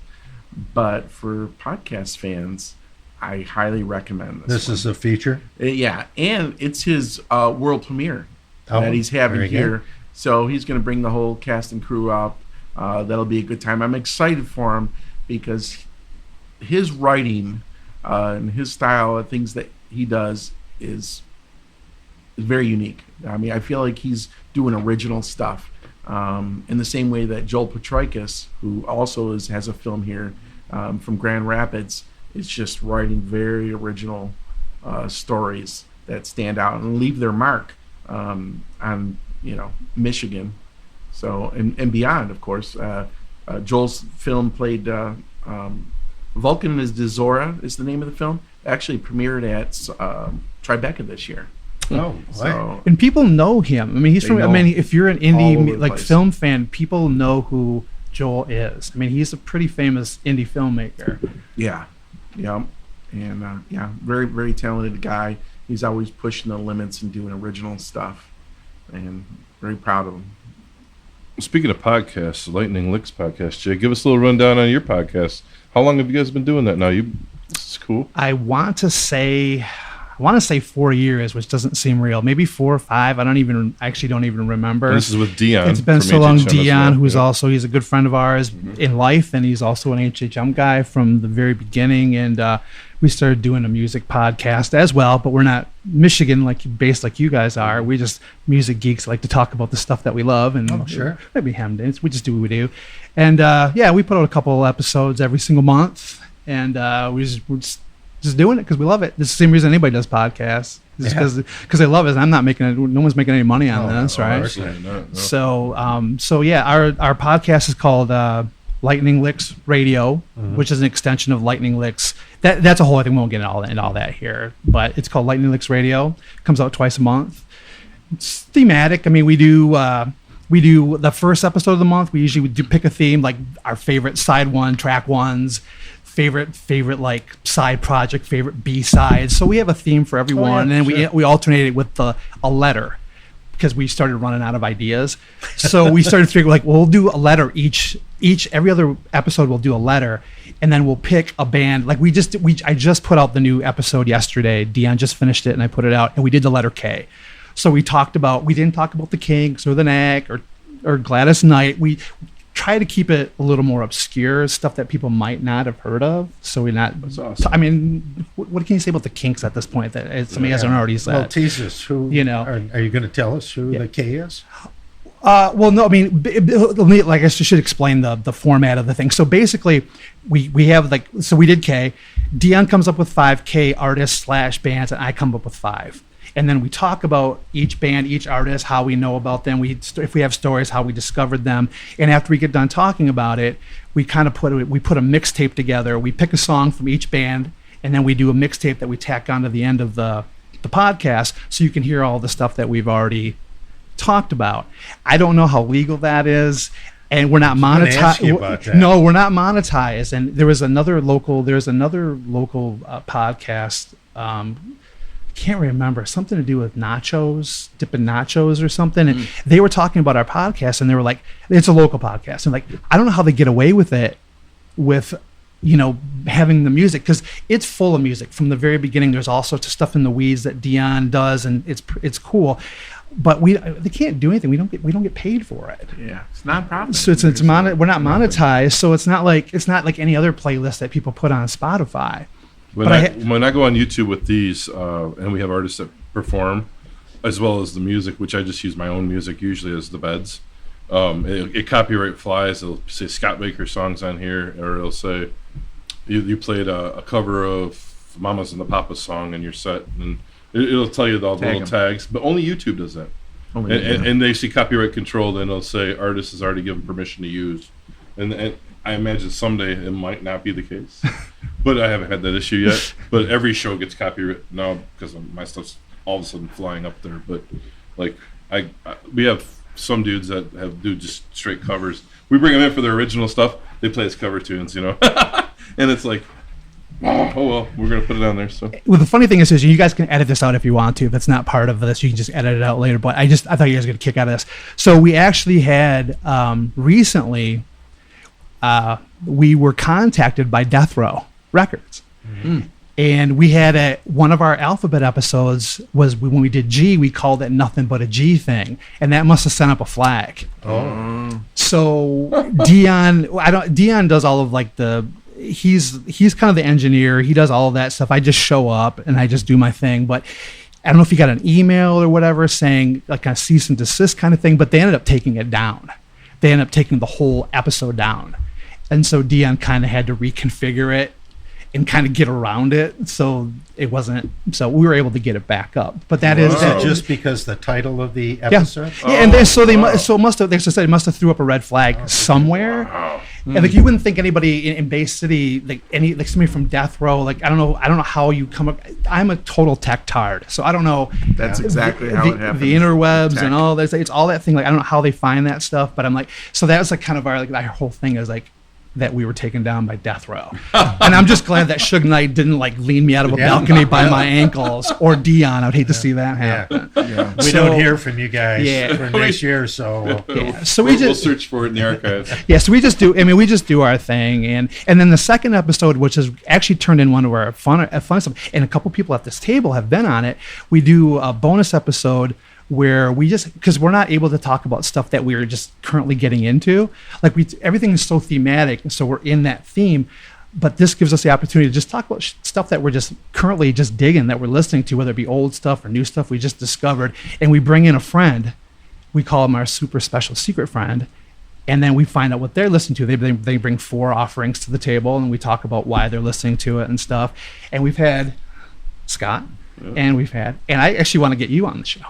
But for podcast fans, I highly recommend this. This is a feature? Yeah, and it's his world premiere that he's having here. So he's going to bring the whole cast and crew up. That'll be a good time. I'm excited for him because his writing and his style of things that he does is very unique. I mean, I feel like he's doing original stuff in the same way that Joel Petroikis, who also has a film here from Grand Rapids, is just writing very original stories that stand out and leave their mark on Michigan. So and beyond, of course. Joel's film played Vulcan is Dezora is the name of the film. Actually premiered at Tribeca this year. Oh, So And people know him. I mean, he's They know if you're an all over indie the like place. film fan, people know who Joel is. I mean, he's a pretty famous indie filmmaker. yeah, and very very talented guy. He's always pushing the limits and doing original stuff, and very proud of him. speaking of podcasts, Lightning Licks podcast, Jay, give us a little rundown on your podcast. How long have you guys been doing that now? This is cool. I want to say 4 years, which doesn't seem real. Maybe 4 or 5. I don't even remember. And this is with Deon. It's been from so long. HHM as Deon, well. he's a good friend of ours in life, and he's also an HHM guy from the very beginning. And we started doing a music podcast as well, but we're not Michigan based like you guys are. We just music geeks like to talk about the stuff that we love, and sure. maybe hemmed in. We just do what we do, and we put out a couple episodes every single month, and we're just doing it because we love it. It's the same reason anybody does podcasts, because they love it. And I'm not making it. No one's making any money on this, right? Absolutely not, no. So our podcast is called Lightning Licks Radio, which is an extension of Lightning Licks. That's a whole thing. We won't get into all that here, but it's called Lightning Licks Radio. It comes out twice a month. It's thematic. I mean, we do the first episode of the month. We usually do pick a theme, like our favorite side one, track ones, favorite like side project, favorite B-sides. So we have a theme for everyone, and then we alternate it with a letter, because we started running out of ideas. So we started figuring we'll do a letter every other episode. We'll do a letter, and then we'll pick a band. Like I just put out the new episode yesterday. Deon just finished it, and I put it out, and we did the letter K. So we didn't talk about the Kinks or the Knack or Gladys Knight. We try to keep it a little more obscure, stuff that people might not have heard of. So we're not. That's awesome. I mean, what can you say about the Kinks at this point that somebody hasn't already said? Well, tease us. Who, are you going to tell us who the K is? Well, no, I mean, like I should explain the format of the thing. So basically, we have we did K. Deon comes up with 5 K artists / bands, and I come up with 5. And then we talk about each band, each artist, how we know about them. If we have stories, how we discovered them. And after we get done talking about it, we kind of put a mixtape together. We pick a song from each band, and then we do a mixtape that we tack onto the end of the podcast, so you can hear all the stuff that we've already talked about. I don't know how legal that is. and we're not gonna ask you about monetized. that. No, we're not monetized. And there's another local podcast. Can't remember, something to do with nachos, dipping nachos or something. And they were talking about our podcast, and they were like, it's a local podcast. And like, I don't know how they get away with it, with, having the music, because it's full of music from the very beginning. There's all sorts of stuff in the weeds that Deon does, and it's cool. But they can't do anything. We don't get paid for it. Yeah, it's non-profit. So we're not monetized. So it's not like any other playlist that people put on Spotify. When I go on YouTube with these, and we have artists that perform, as well as the music, which I just use my own music usually as the beds. It copyright flies. It'll say Scott Baker songs on here, or it'll say you played a cover of Mamas and the Papas song in your set, and it'll tell you all the little tags. But only YouTube does that. And they see copyright control, then it'll say artist has already given permission to use, and I imagine someday it might not be the case, but I haven't had that issue yet. But every show gets copyright now because my stuff's all of a sudden flying up there. But like we have some dudes that do just straight covers. We bring them in for their original stuff. They play as cover tunes, and it's like, oh well, we're gonna put it on there. So well, the funny thing is you guys can edit this out if you want to. If it's not part of this, you can just edit it out later. But I thought you guys would get a kick out of this. So we actually had recently. We were contacted by Death Row Records, and we had one of our alphabet episodes was when we did G. We called it Nothing But a G Thing, and that must have sent up a flag. Oh, so Deon does all of like he's kind of the engineer. He does all of that stuff. I just show up and I just do my thing. But I don't know if he got an email or whatever saying like a cease and desist kind of thing. But they ended up taking it down. They ended up taking the whole episode down. And so Deon kind of had to reconfigure it and kind of get around it. So we were able to get it back up. But that is that just because the title of the episode? Yeah, and it must have threw up a red flag somewhere. wow. And like you wouldn't think anybody in Bay City, like somebody from Death Row, like I don't know how you come up. I'm a total tech tard, so I don't know. That's exactly how it happens. The interwebs and all that, it's all that thing. Like I don't know how they find that stuff, but I'm like, so that was like kind of our whole thing is like that we were taken down by Death Row, and I'm just glad that Suge Knight didn't like lean me out of a balcony by my ankles, or Deon. I'd hate to see that happen. Yeah. We don't hear from you guys for next year, so so we'll search for it in the archives. Yeah, so we just do our thing, and then the second episode, which has actually turned in one of our fun stuff, and a couple people at this table have been on it. We do a bonus episode where we just, because we're not able to talk about stuff that we're just currently getting into, like everything is so thematic, so we're in that theme, but this gives us the opportunity to just talk about stuff that we're just currently just digging, that we're listening to, whether it be old stuff or new stuff we just discovered, and we bring in a friend, we call him our super special secret friend, and then we find out what they're listening to. They bring 4 offerings to the table, and we talk about why they're listening to it and stuff, and we've had Scott, and I actually want to get you on the show.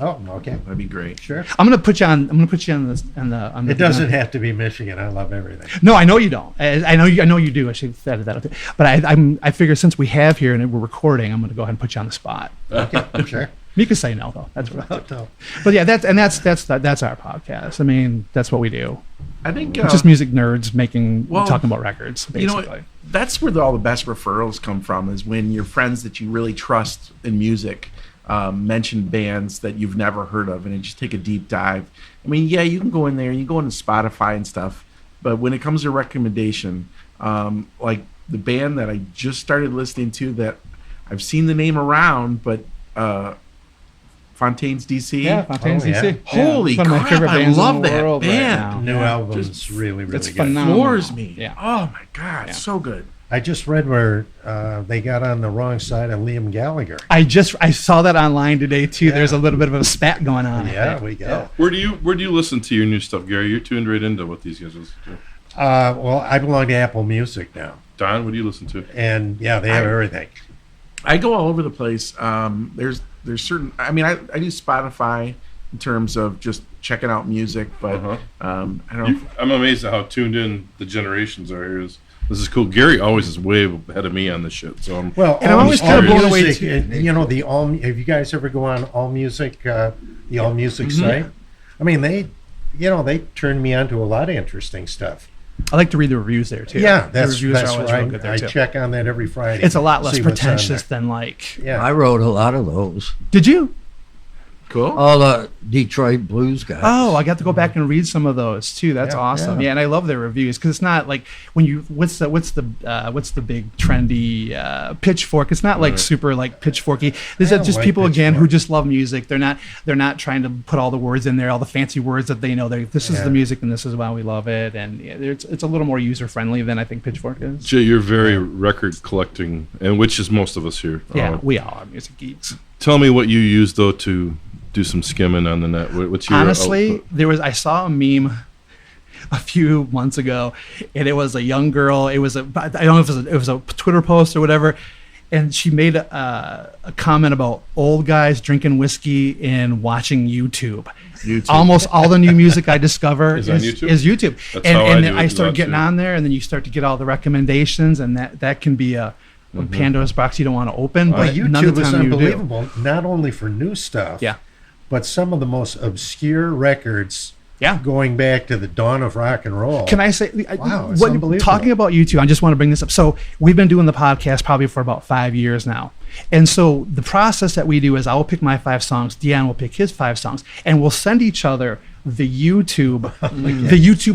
Oh, okay. That'd be great. Sure. I'm gonna put you on the. It doesn't have to be Michigan. I love everything. No, I know you don't. I know you do. I should have said that up there. But I figure since we have here and we're recording, I'm gonna go ahead and put you on the spot. Okay, sure. You can say no though. That's what I do. But yeah, that's our podcast. I mean, that's what we do. I think just music nerds talking about records. Basically, you know, that's where all the best referrals come from. Is when your friends that you really trust in music. Mention bands that you've never heard of, and then just take a deep dive. I mean, yeah, you can go in there, you go into Spotify and stuff, but when it comes to recommendation, like the band that I just started listening to that I've seen the name around, but Fontaine's DC. Yeah, Fontaine's DC. Holy crap, I love that band. Right new album's really it's good. Phenomenal. Floors me. Yeah. Oh my God, so good. I just read where they got on the wrong side of Liam Gallagher. I saw that online today too. Yeah. There's a little bit of a spat going on. Yeah, we go. Where do you listen to your new stuff, Gary? You're tuned right into what these guys listen to. Well, I belong to Apple Music now. Don, what do you listen to? And yeah, they have everything. I go all over the place. There's certain. I mean, I do Spotify in terms of just checking out music, but I don't know. I'm amazed at how tuned in the generations are here. This is cool. Gary always is way ahead of me on this shit. So I'm always kind of blown away the All. Have you guys ever go on All Music, the All Music site? I mean, they turned me on to a lot of interesting stuff. I like to read the reviews there too. Yeah, the reviews that's are always right. real good there I too. check on that every Friday. It's a lot less see what's on pretentious there. than like. Yeah. I wrote a lot of those. Did you? Cool. All the Detroit blues guys. Oh, I got to go back and read some of those too. That's Yeah, awesome. yeah. Yeah, and I love their reviews because it's not like when you what's the big trendy Pitchfork. It's not like super like pitchforky. These I are don't just like people again who Pitchfork. just love music. They're not trying to put all the words in there, all the fancy words that they know. This is Yeah. the music and this is why we love it. And it's a little more user friendly than I think Pitchfork is. Jay, you're very record collecting, and which is most of us here. Yeah, we all are music geeks. Tell me what you use though to do some skimming on the net. What's your Honestly, output? I saw a meme a few months ago, and it was a young girl. I don't know if it was a Twitter post or whatever, and she made a comment about old guys drinking whiskey and watching YouTube. Almost all the new music I discover Is on YouTube? is YouTube. That's and how I and do then it I a start lot, getting too. on there, and then you start to get all the recommendations, and that can be a Pandora's box you don't want to open. Well, But none of YouTube the is time you do. unbelievable, not only for new stuff, Yeah. but some of the most obscure records Yeah. going back to the dawn of rock and roll. Can I say, Wow, it's unbelievable. talking about YouTube, I just want to bring this up. So we've been doing the podcast probably for about 5 years now. And so the process that we do is I will pick my 5 songs, Deon will pick his 5 songs, and we'll send each other the YouTube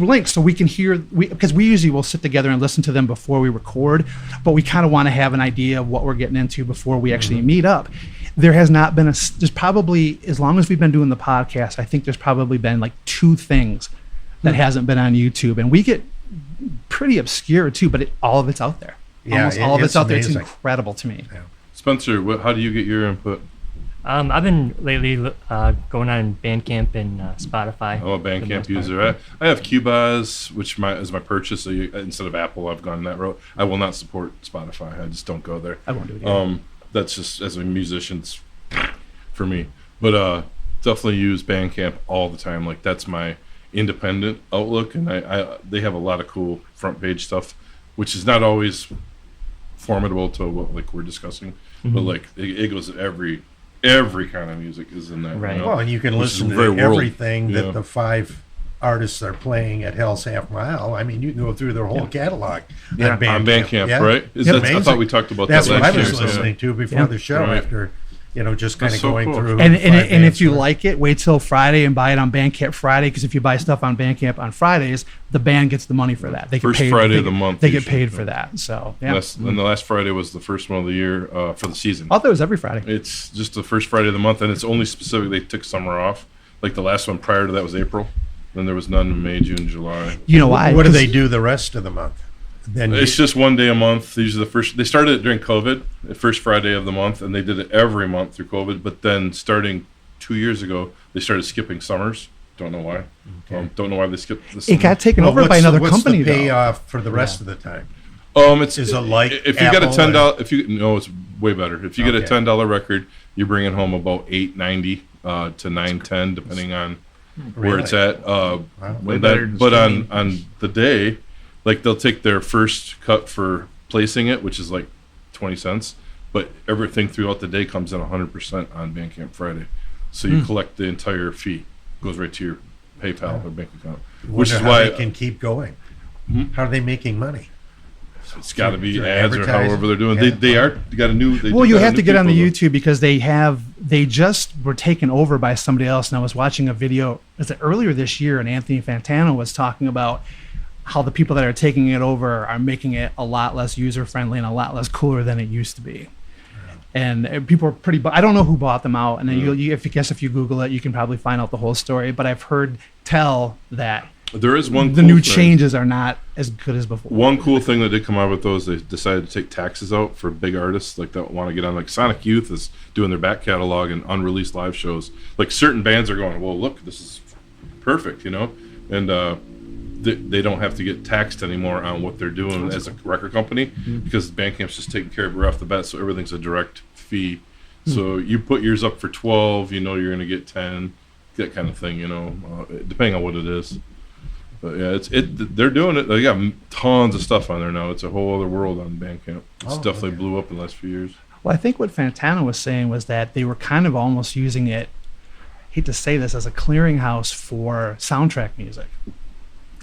link so we can hear, because we usually will sit together and listen to them before we record, but we kind of want to have an idea of what we're getting into before we actually meet up. There has not been there's probably, as long as we've been doing the podcast, I think there's probably been like 2 things that hasn't been on YouTube, and we get pretty obscure too, but all of it's out there. Yeah, Almost all of it's it's out there. It's amazing. incredible to me. Spencer, how do you get your input? I've been lately going on Bandcamp and Spotify. I'm a for the Bandcamp most part. user. I have Cubase, which is my purchase. So instead of Apple, I've gone that route. I will not support Spotify. I just don't go there. I won't do it either. That's just as a musician it's for me. But definitely use Bandcamp all the time. Like that's my independent outlook, and they have a lot of cool front page stuff, which is not always formidable to what like we're discussing, but like it goes to every kind of music is in that. Right. Well, and you can Which is listen to very world. everything Yeah. that the 5 artists are playing at Hell's Half Mile. I mean, you can go through their whole catalog Yeah. on Bandcamp. On Bandcamp, Yeah. right? It's I amazing. thought we talked about That's that what I last was year. so- listening to before Yeah. the show Right. after, just kind That's of so going cool. through. And the 5 if bands you for- like it, wait till Friday and buy it on Bandcamp Friday, because if you buy stuff on Bandcamp on Fridays, the band gets the money for that. They get First paid, Friday they of the get- month They get usually. paid for that. So yeah. And the last Friday was the first one of the year for the season. I thought it was every Friday. It's just the first Friday of the month, and it's only specific. They took summer off. Like the last one prior to that was April. Then there was none in May, June, July. You know why? What do 'Cause- they do the rest of the month? Then It's just one day a month. Usually the first. They started it during COVID, the first Friday of the month, and they did it every month through COVID. But then starting 2 years ago, they started skipping summers. Don't know why. Don't know why they skipped the It summer. got taken Well, over by what's another what's company. the though. payoff for the rest of the time? It's Is it like if you get a Apple $10, if you no, it's way better. If you get a Okay. $10 record, you're bringing home about $8.90 to $9.10, depending on where it's Really? at. Way better than But streaming. on the day, like they'll take their first cut for placing it, which is like 20 cents. But everything throughout the day comes in 100% on Bandcamp Friday, so you collect the entire fee. Goes right to your PayPal or bank account, which Wonder is how why they can keep going. How are they making money? it's got to be through ads or advertising. however they're doing. Yeah. They got a new. They Well, got you a have new to get on the people, though. YouTube because they just were taken over by somebody else. And I was watching a video earlier this year, and Anthony Fantano was talking about how the people that are taking it over are making it a lot less user friendly and a lot less cooler than it used to be. And people are pretty. I don't know who bought them out. And then if you Google it, you can probably find out the whole story. But I've heard tell that There is one. the cool new thing. changes are not as good as before. One cool thing that did come out with those, they decided to take taxes out for big artists like that want to get on. Like Sonic Youth is doing their back catalog and unreleased live shows. Like certain bands are going, well, look, this is perfect, and they don't have to get taxed anymore on what they're doing as a record company because Bandcamp's just taking care of it right off the bat, so everything's a direct fee. So you put yours up for 12, you're going to get 10, that kind of thing, depending on what it is. But yeah, they're doing it. They got tons of stuff on there now. It's a whole other world on Bandcamp. It's definitely blew up in the last few years. Well, I think what Fantano was saying was that they were kind of almost using it. hate to say this, as a clearinghouse for soundtrack music.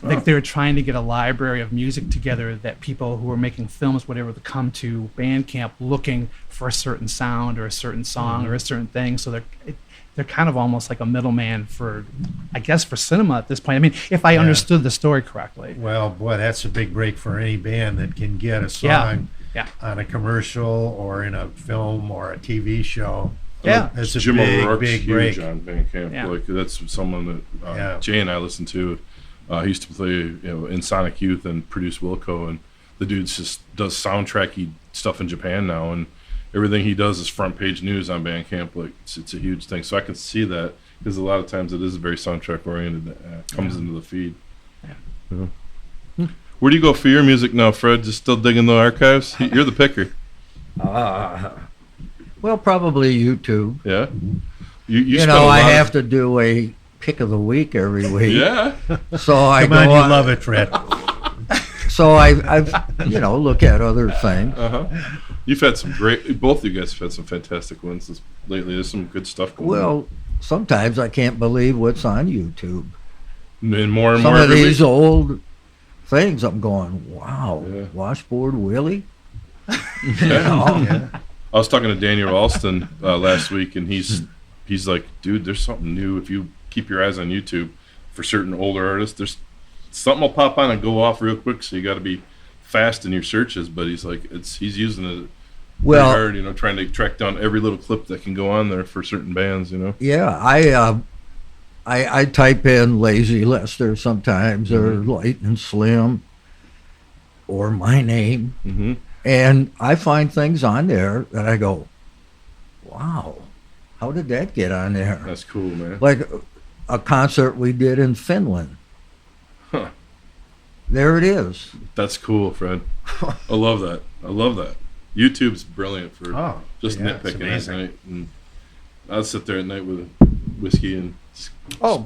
I think they were trying to get a library of music together that people who were making films, whatever, would come to Bandcamp looking for a certain sound or a certain song or a certain thing. So they're kind of almost like a middleman for, I guess, for cinema at this point. I mean, if I understood the story correctly. Well, boy, that's a big break for any band that can get a song on a commercial or in a film or a TV show. Yeah, That's a Jim big, O'Rourke's big huge break. on Bandcamp. Yeah. Like that's someone that Jay and I listened to. He used to play, in Sonic Youth and produce Wilco, and the dude just does soundtracky stuff in Japan now, and everything he does is front page news on Bandcamp. Like it's a huge thing, so I can see that because a lot of times it is very soundtrack oriented that comes into the feed. Yeah. Where do you go for your music now, Fred? Just still digging the archives? You're the picker. Well, probably YouTube. Yeah. You spend know, a I lot have to do a pick of the week every week. Yeah. So I Come go on, you love it, Fred. So I've look at other things. You've had some both of you guys have had some fantastic ones lately. There's some good stuff going on. Well, sometimes I can't believe what's on YouTube. And more and Some more of every these week. old things, I'm going, wow, Yeah. Washboard Willie? Yeah. I was talking to Daniel Alston last week, and he's like, dude, there's something new. If you keep your eyes on YouTube for certain older artists, there's something will pop on and go off real quick. So you got to be fast in your searches. But he's like, he's using it Well, hard, trying to track down every little clip that can go on there for certain bands. yeah, I type in Lazy Lester sometimes, or Lightning Slim, or my name, Mm-hmm. and I find things on there that I go, wow, how did that get on there? That's cool, man. Like a concert we did in Finland. Huh. There it is. That's cool, Fred. I love that. YouTube's brilliant for just yeah, it's nitpicking at amazing. night. And I'll sit there at night with a whiskey and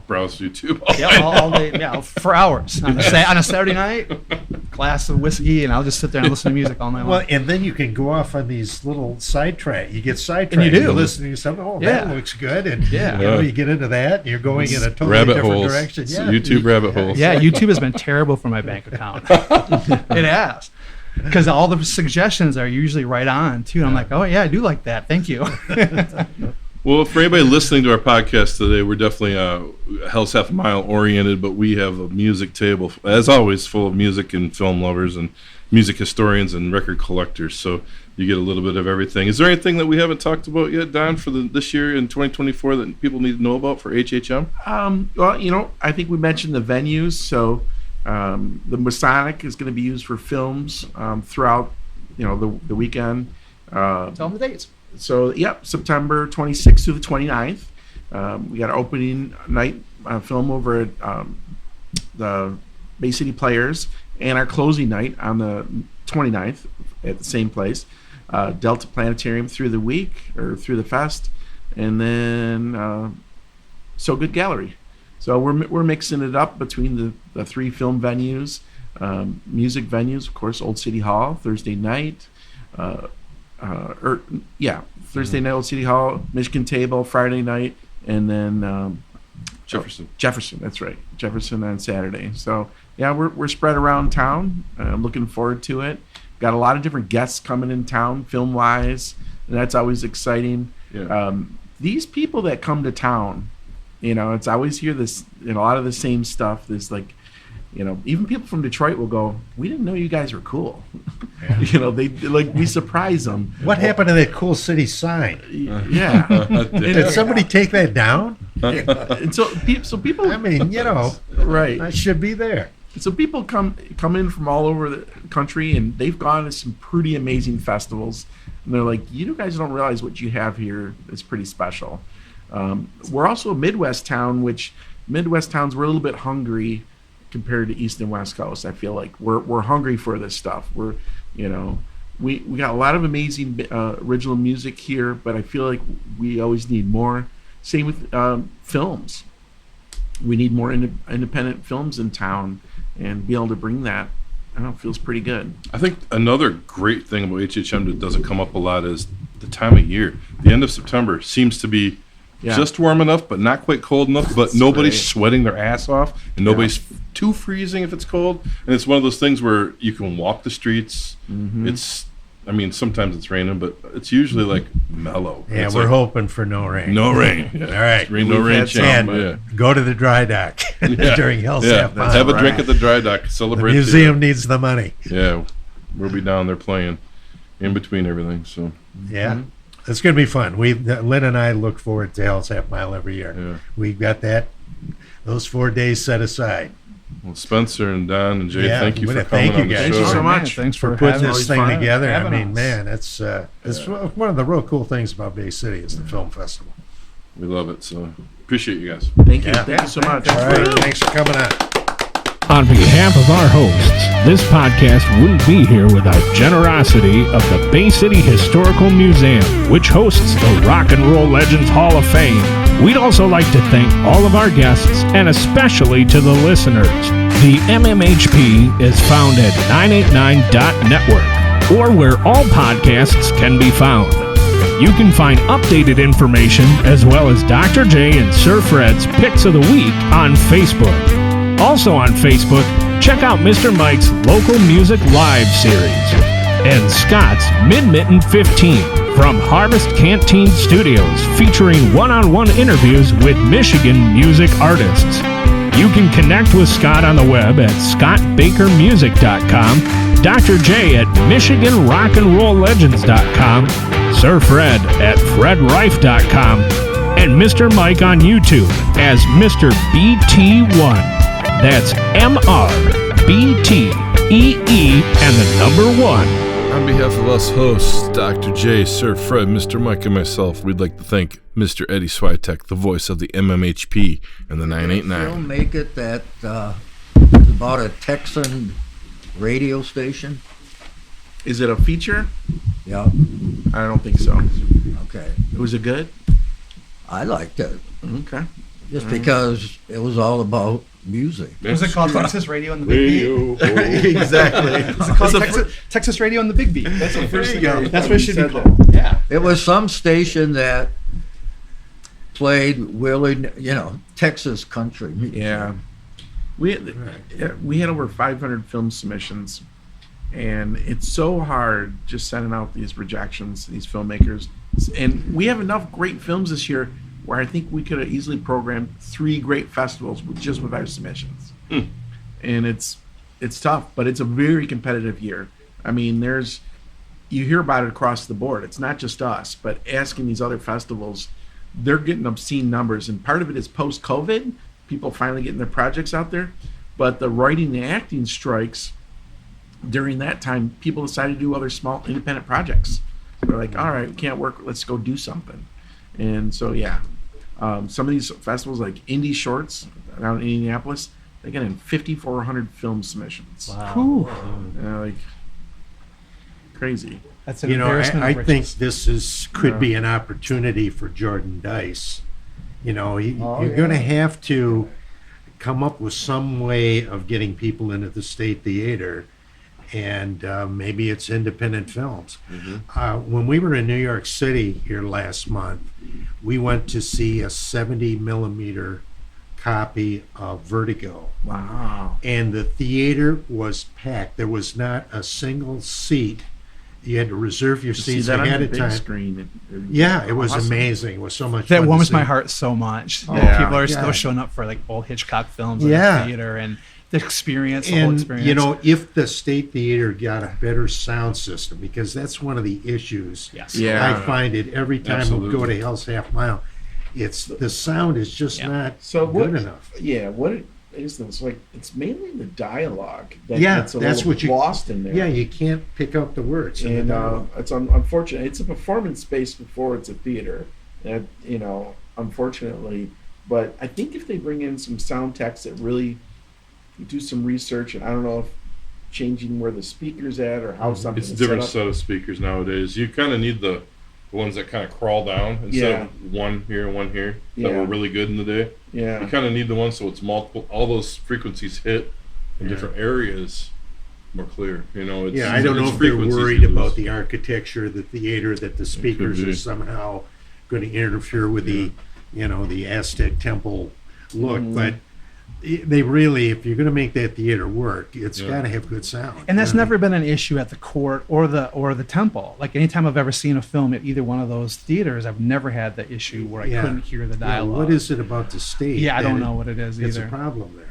browse YouTube. All day, for hours on a Saturday night, glass of whiskey, and I'll just sit there and listen to music all night long. Well, and then you can go off on these little sidetrack. You get sidetracked. And you do. You're listening to something. Oh, that looks good. And you get into that. And you're going in a totally Rabbit different holes. direction. It's Yeah. YouTube rabbit holes. Yeah, YouTube has been terrible for my bank account. It has. Because all the suggestions are usually right on, too. And I'm like, oh, yeah, I do like that. Thank you. Well, for anybody listening to our podcast today, we're definitely Hell's Half a Mile oriented, but we have a music table, as always, full of music and film lovers and music historians and record collectors. So you get a little bit of everything. Is there anything that we haven't talked about yet, Don, for this year in 2024 that people need to know about for HHM? Well, I think we mentioned the venues. So the Masonic is going to be used for films throughout, the weekend. Tell them the dates. So, September 26th through the 29th. We got an opening night film over at the Bay City Players, and our closing night on the 29th at the same place. Delta Planetarium through the week, or through the fest, and then So Good Gallery. So we're mixing it up between the three film venues, music venues, of course, Old City Hall, Thursday night, Thursday night, Old City Hall, Michigan Table, Friday night, and then Jefferson, that's right. Jefferson on Saturday. So, we're spread around town. I'm looking forward to it. Got a lot of different guests coming in town, film-wise, and that's always exciting. Yeah. These people that come to town, it's I always hear this, a lot of the same stuff. There's like, even people from Detroit will go, we didn't know you guys were cool. Yeah. We surprise them. What happened to that cool city sign? Yeah. Did somebody take that down? And so people, I mean, right. I should be there. So people come in from all over the country, and they've gone to some pretty amazing festivals. And they're like, you guys don't realize what you have here is pretty special. We're also a Midwest town, which Midwest towns, we're a little bit hungry compared to East and West Coast. I feel like we're hungry for this stuff. We got a lot of amazing original music here, but I feel like we always need more. Same with films. We need more independent films in town, and be able to bring that, feels pretty good. I think another great thing about HHM that doesn't come up a lot is the time of year. The end of September seems to be Yeah. just warm enough, but not quite cold enough. But nobody's sweating their ass off, and nobody's too freezing if it's cold. And it's one of those things where you can walk the streets. It's, I mean, sometimes it's raining, but it's usually like mellow. Yeah, It's we're like, hoping for no rain. no rain. All right. No rain had chance. And go to the dry dock during Hell's Half Mile. Have a drink at the dry dock. The Celebrate. museum needs the money. Yeah, we'll be down there playing in between everything. So Yeah. It's going to be fun. Lynn and I look forward to Hell's Half Mile every year. Yeah. We've got those 4 days set aside. well, Spencer and Don and Jay, Yeah, thank you for thank coming you on the guys. show. Thank you so Man, much. thanks For for putting having this us. thing together. I having mean, us. man, it's one of the real cool things about Bay City is the film festival. We love it. So appreciate you guys. Thank you. Yeah. Thank you so much. All right, thanks for coming on. On behalf of our hosts, this podcast wouldn't be here without generosity of the Bay City Historical Museum, which hosts the Rock and Roll Legends Hall of Fame. We'd also like to thank all of our guests and especially to the listeners. The MMHP is found at 989.network or where all podcasts can be found. You can find updated information as well as Dr. J and Sir Fred's Picks of the Week on Facebook. Also on Facebook, check out Mr. Mike's Local Music Live series and Scott's Mid-Mitten 15 from Harvest Canteen Studios, featuring one-on-one interviews with Michigan music artists. You can connect with Scott on the web at scottbakermusic.com, Dr. J at michiganrockandrolllegends.com, Sir Fred at fredrife.com, and Mr. Mike on YouTube as Mr. BT1. That's MRBTEE and the number 1. On behalf of us hosts, Dr. J, Sir Fred, Mr. Mike, and myself, we'd like to thank Mr. Eddie Switek, the voice of the MMHP and the 989. They'll make it that it's about a Texan radio station. Is it a feature? Yeah. I don't think so. Okay. Was it good? I liked it Okay. just because it was all about music. Was it called Texas Radio and the Big Beat? Exactly. Is it called Texas Radio and the Big Beat? That's the first thing. That's what it should be Said called. Yeah. It was some station that played Texas country music. Yeah. We had over 500 film submissions, and it's so hard just sending out these rejections, these filmmakers. And we have enough great films this year where I think we could have easily programmed 3 great festivals with our submissions. And it's tough, but it's a very competitive year. I mean, you hear about it across the board. It's not just us, but asking these other festivals, they're getting obscene numbers. And part of it is post-COVID, people finally getting their projects out there. But the writing and acting strikes, during that time, people decided to do other small independent projects. They're like, all right, we can't work, let's go do something. And so, yeah, some of these festivals like Indie Shorts down in Indianapolis, they get in 5,400 film submissions. Cool. Like crazy. That's an You know, embarrassment. I of think riches. this could be an opportunity for Jordan Dice. You know, you're going to have to come up with some way of getting people into the State Theater, and maybe it's independent films. When we were in New York City here last month, we went to see a 70 millimeter copy of Vertigo. Wow. And the theater was packed. There was not a single seat. You had to reserve your See seats that on ahead the of big time. screen. Yeah, it was Awesome. amazing. It was so much That fun to warms see. my heart so much. Oh, That people are yeah. still showing up for like old Hitchcock films in Yeah. the theater and the experience, the whole And, experience. you know, if the State Theater got a better sound system, because that's one of the issues. Yes. Yeah. I find it every time we go Absolutely. to Hell's Half Mile. It's the sound is just Yeah. not So good what- enough. Yeah, what it is this? Like, it's mainly the dialogue that Yeah, gets a that's little what you lost in there. Yeah, you can't pick out the words. in the And dialogue. it's unfortunate. It's a performance space before it's a theater. And, unfortunately. But I think if they bring in some sound techs that really do some research, and I don't know if changing where the speaker's at or how something It's a is different set up. set of speakers nowadays. You kind of need the ones that kind of crawl down instead of one here and one here that Yeah. were really good in the day. You Yeah. kind of need the ones so it's multiple, all those frequencies hit in different areas more clear. You know, it's, Yeah, I don't know it's if they're frequencies worried you about lose. the architecture of the theater, that the speakers be. are somehow going to interfere with the the Aztec temple look, but they really, if you're going to make that theater work, it's got to have good sound. And that's never been an issue at the court or the temple. Like anytime I've ever seen a film at either one of those theaters, I've never had the issue where I couldn't hear the dialogue. What is it about the state? Yeah, I don't know what it is It's either. a problem there.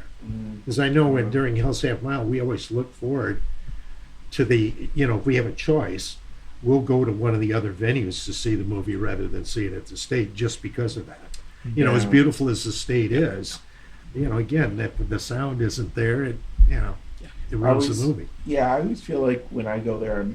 Because I know during Hell's Half Mile, we always look forward to if we have a choice, we'll go to one of the other venues to see the movie rather than see it at the state, just because of that. As beautiful as the state is, again, that the sound isn't there, it ruins the movie. Yeah, I always feel like when I go there,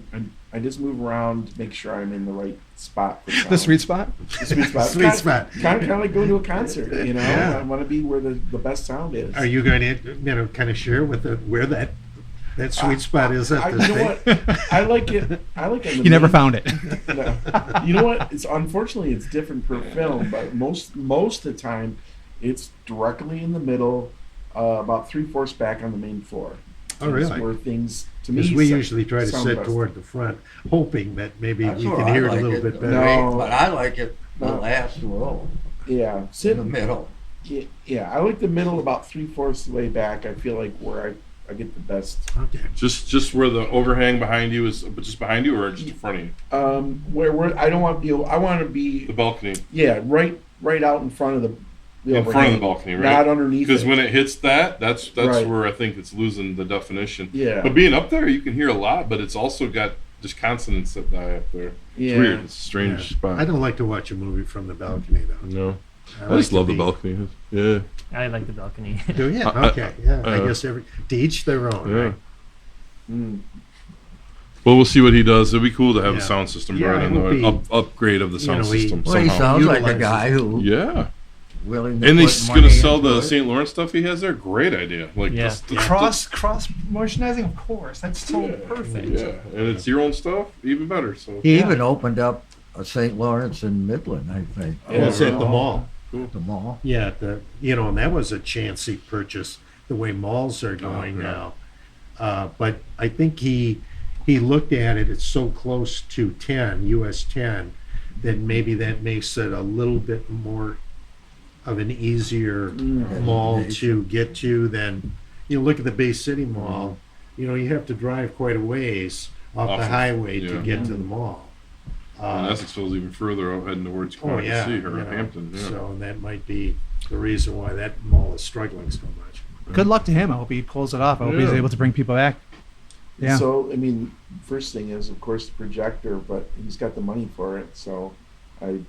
I just move around to make sure I'm in the right spot. For sound. The sweet spot? The sweet spot. Sweet spot. Kind of like going to a concert, Yeah. I want to be where the best sound is. Are you going to, kind of share with where that sweet spot is at the You know state? what? I like it. You never found it. No. You know what? Unfortunately it's different per film, but most of the time, it's directly in the middle, about 3/4 back on the main floor. Oh, really? That's where things, to me, Because we usually try to sound sit best. toward the front, hoping that maybe That's we where can I hear it like a little bit better. No. But I like it the No. last row, Yeah, in the sitting. middle. Yeah, I like the middle, about 3/4 the way back. I feel like where I get the best. Okay. Just where the overhang behind you is, just behind you or just in front of you? Where I don't want to be. I want to be. The balcony. Yeah, right out in front of the. In front of the balcony, right? Not underneath. Because when it hits that's Right. where I think it's losing the definition. Yeah. But being up there, you can hear a lot, but it's also got just consonants that die up there. Yeah. It's weird. It's a Yeah. strange spot. I don't like to watch a movie from the balcony, though. No. I like just to love the be- balcony. Yeah. I like the balcony. Do you? I- Okay, yeah. I guess to each their own, Yeah. right? Well, we'll see what he does. It'd be cool to have Yeah. a sound system Yeah, brought I in, hope though. he- Upgrade of the sound he- system Well, he somehow. sounds like a Utilizes guy who Yeah. willing to And they put gonna money sell into the it. St. Lawrence stuff he has there. Great idea. Like Yeah. Cross merchandising, of course. That's so perfect. Yeah, and it's your own stuff, even better. So He even opened up a St. Lawrence in Midland, I think. It's at the mall. The mall. Yeah, and that was a chancy purchase, the way malls are going now. But I think he looked at it, it's so close to 10, US 10, that maybe that makes it a little bit more of an easier mall to get to than, look at the Bay City Mall, you have to drive quite a ways off the highway to get to the mall. and Essex Phil's even further out heading towards Oh, yeah. Sea or Hampton. Yeah. So that might be the reason why that mall is struggling so much. Good luck to him. I hope he pulls it off. I hope he's Yeah. able to bring people back. Yeah. So, I mean, first thing is, of course, the projector, but he's got the money for it, so I'm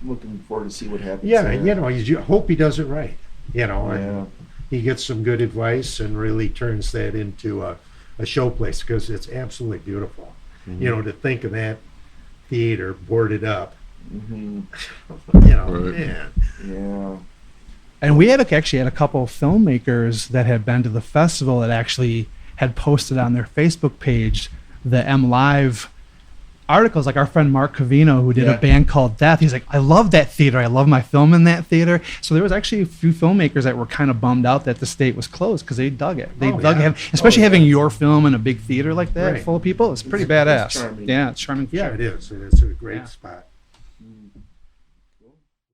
looking forward to see what happens. Yeah, there. you hope he does it right. And Yeah. he gets some good advice and really turns that into a showplace, because it's absolutely beautiful. To think of that theater boarded up, Mm-hmm. Right. man. Yeah. And we actually had a couple of filmmakers that had been to the festival that actually had posted on their Facebook page the M Live articles. Like our friend Mark Covino, who did a band called Death. He's like, I love that theater. I love my film in that theater. So there was actually a few filmmakers that were kind of bummed out that the state was closed because they dug it. They dug it, especially having your film in a big theater like that, Right. full of people. It's pretty It's badass. charming. Yeah, it's charming. Yeah, it is. It's a great Yeah. spot.